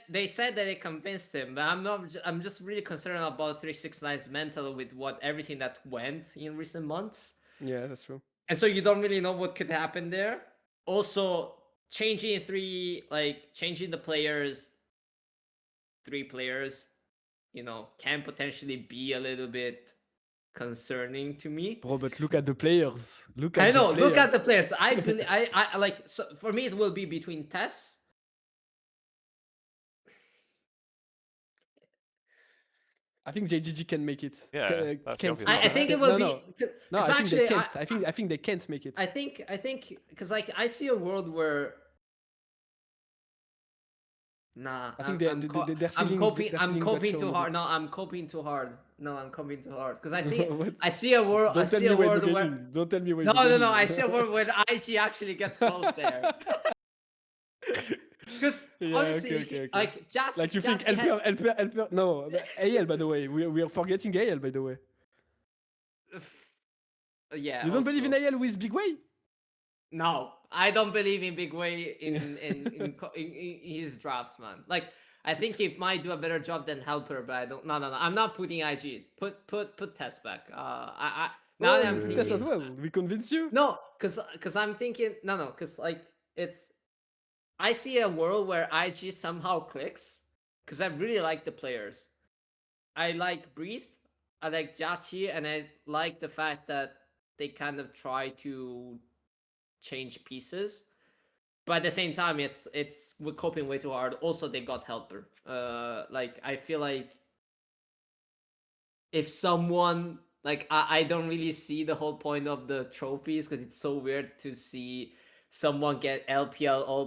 They said that they convinced him, but I'm just really concerned about 369's mental with what everything that went in recent months, Yeah, that's true. and so you don't really know what could happen there. Also, changing the players, 3 players, you know, can potentially be a little bit concerning to me. Bro, but look at the players. Look at I know. the players. Look at the players. I believe. I like. So for me, it will be between Tess. I think JGG can make it. Yeah, that's the Can't obvious make one, I think it will No, be. no, I think actually, they can't. I think they can't make it. I think because like I see a world where. Nah, I think I'm coping. I'm coping too hard. No, I'm coping too hard. No, I'm coping too hard because I think What? I see a world. Don't I tell see me a Wayne world where. Gaming. Don't tell me Wayne No. Gaming. I see a world where IG actually gets close there. Because honestly, okay. like just Like you think LPR? No, AL, by the way. We are forgetting AL, by the way. Yeah. You don't believe in also. AL with Big Way? No, I don't believe in Big Way in his drafts, man. Like I think he might do a better job than Helper, but I don't. No. I'm not putting IG. Put Test back. Now that I'm thinking. Test as well. We convince you? No, because I'm thinking. No, because like it's. I see a world where IG somehow clicks because I really like the players. I like Breathe. I like Jachi, and I like the fact that they kind of try to change pieces, but at the same time we're coping way too hard. Also, they got Helper. Like I feel like if someone like I don't really see the whole point of the trophies because it's so weird to see someone get LPL all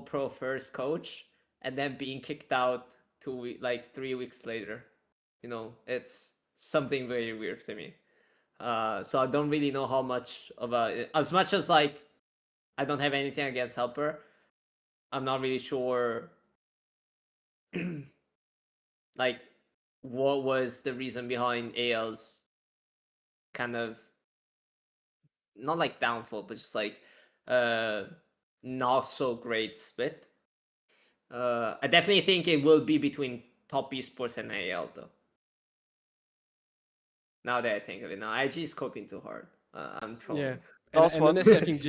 pro first coach and then being kicked out 3 weeks later. You know, it's something very weird to me. So I don't really know how much of as much as like I don't have anything against Helper. I'm not really sure like what was the reason behind AL's kind of not like downfall, but just like not so great split. I definitely think it will be between top esports and AL though. Now that I think of it, now IG is coping too hard. I'm trolling. Yeah. Last And one. honestly, I think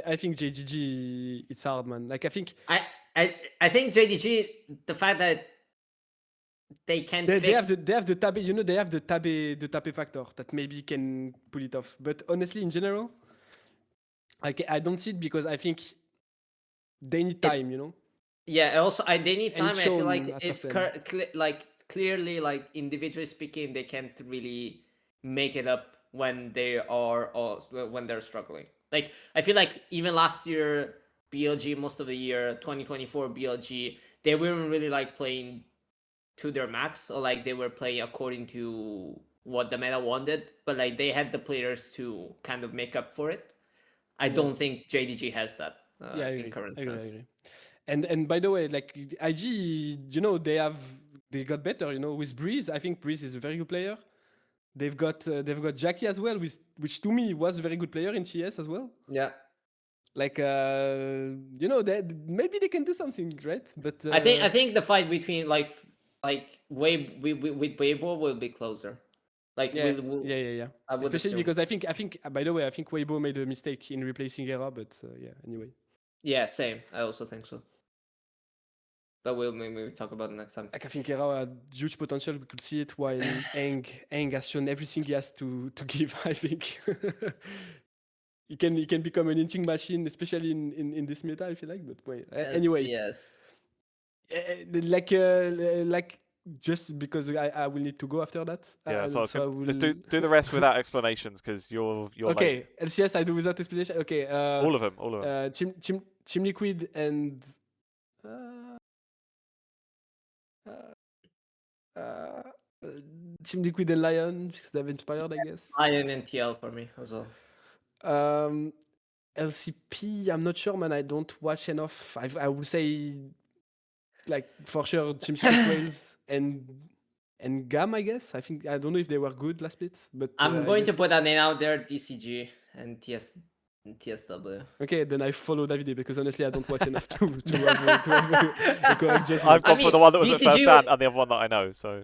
I think JGG it's hard, man. Like I think think JDG, the fact that they can they fix. have the tabe, you know, they have the tabe factor that maybe can pull it off. But honestly, in general, I don't see it because I think they need time, you know. Yeah, also they need time. And I feel shown like at it's first clearly like individually speaking, they can't really make it up when they are when they're struggling. Like I feel like even last year BLG, most of the year 2024 BLG, they weren't really like playing to their max, or like they were playing according to what the meta wanted, but like they had the players to kind of make up for it. I don't think JDG has that in current sense. I agree. And by the way, like IG, you know, they got better, you know, with Breeze. I think Breeze is a very good player. They've got Jackie as well, which to me was a very good player in TS as well. Yeah. Like you know, maybe they can do something, right? But I think the fight between like like with Weibo will be closer. Like Yeah, we'll yeah. I would Especially assume. because I think by the way, I think Weibo made a mistake in replacing Era, but yeah. Anyway. Yeah, same. I also think so. But we'll maybe talk about it next time. Like I think Era had huge potential. We could see it while Eng has shown everything he has to give. I think he can become an inching machine, especially in this meta. I feel like, but wait. Anyway, Yes. like just because I will need to go after that. Yeah, so, I will... let's do the rest without explanations because you're okay. late. LCS I do without explanation. Okay. All of them. Team Liquid and Team Liquid and Lion because they've inspired, I guess. Lion and TL for me as well. LCP, I'm not sure, man. I don't watch enough. I would say, like for sure, Team Secret Whales and GAM, I guess. I don't know if they were good last split, but I'm going to put a name out there: DCG and TSW. Okay, then I follow Davide because honestly I don't watch enough to have a correct judgment. I've gone for the one that was at DCG first stand and the other one that I know. So.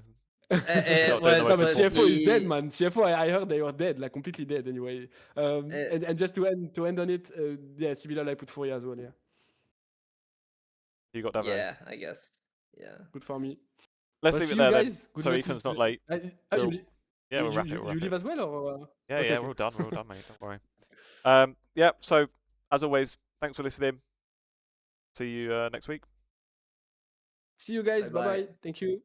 But CFO is dead, man. CFO, I heard they were dead, like completely dead. Anyway, and just to end on it, yeah, similar I put Furia as well. Yeah. You got Davide. Yeah, I guess. Yeah. Good for me. Let's leave it there guys. then. So Ethan's not late. Yeah, we'll wrap it. You leave as well, or? Yeah, okay, yeah, okay. we're all done. We're all done, mate. Don't worry. Yeah. So as always, thanks for listening. See you next week. See you guys. Bye bye. Thank you.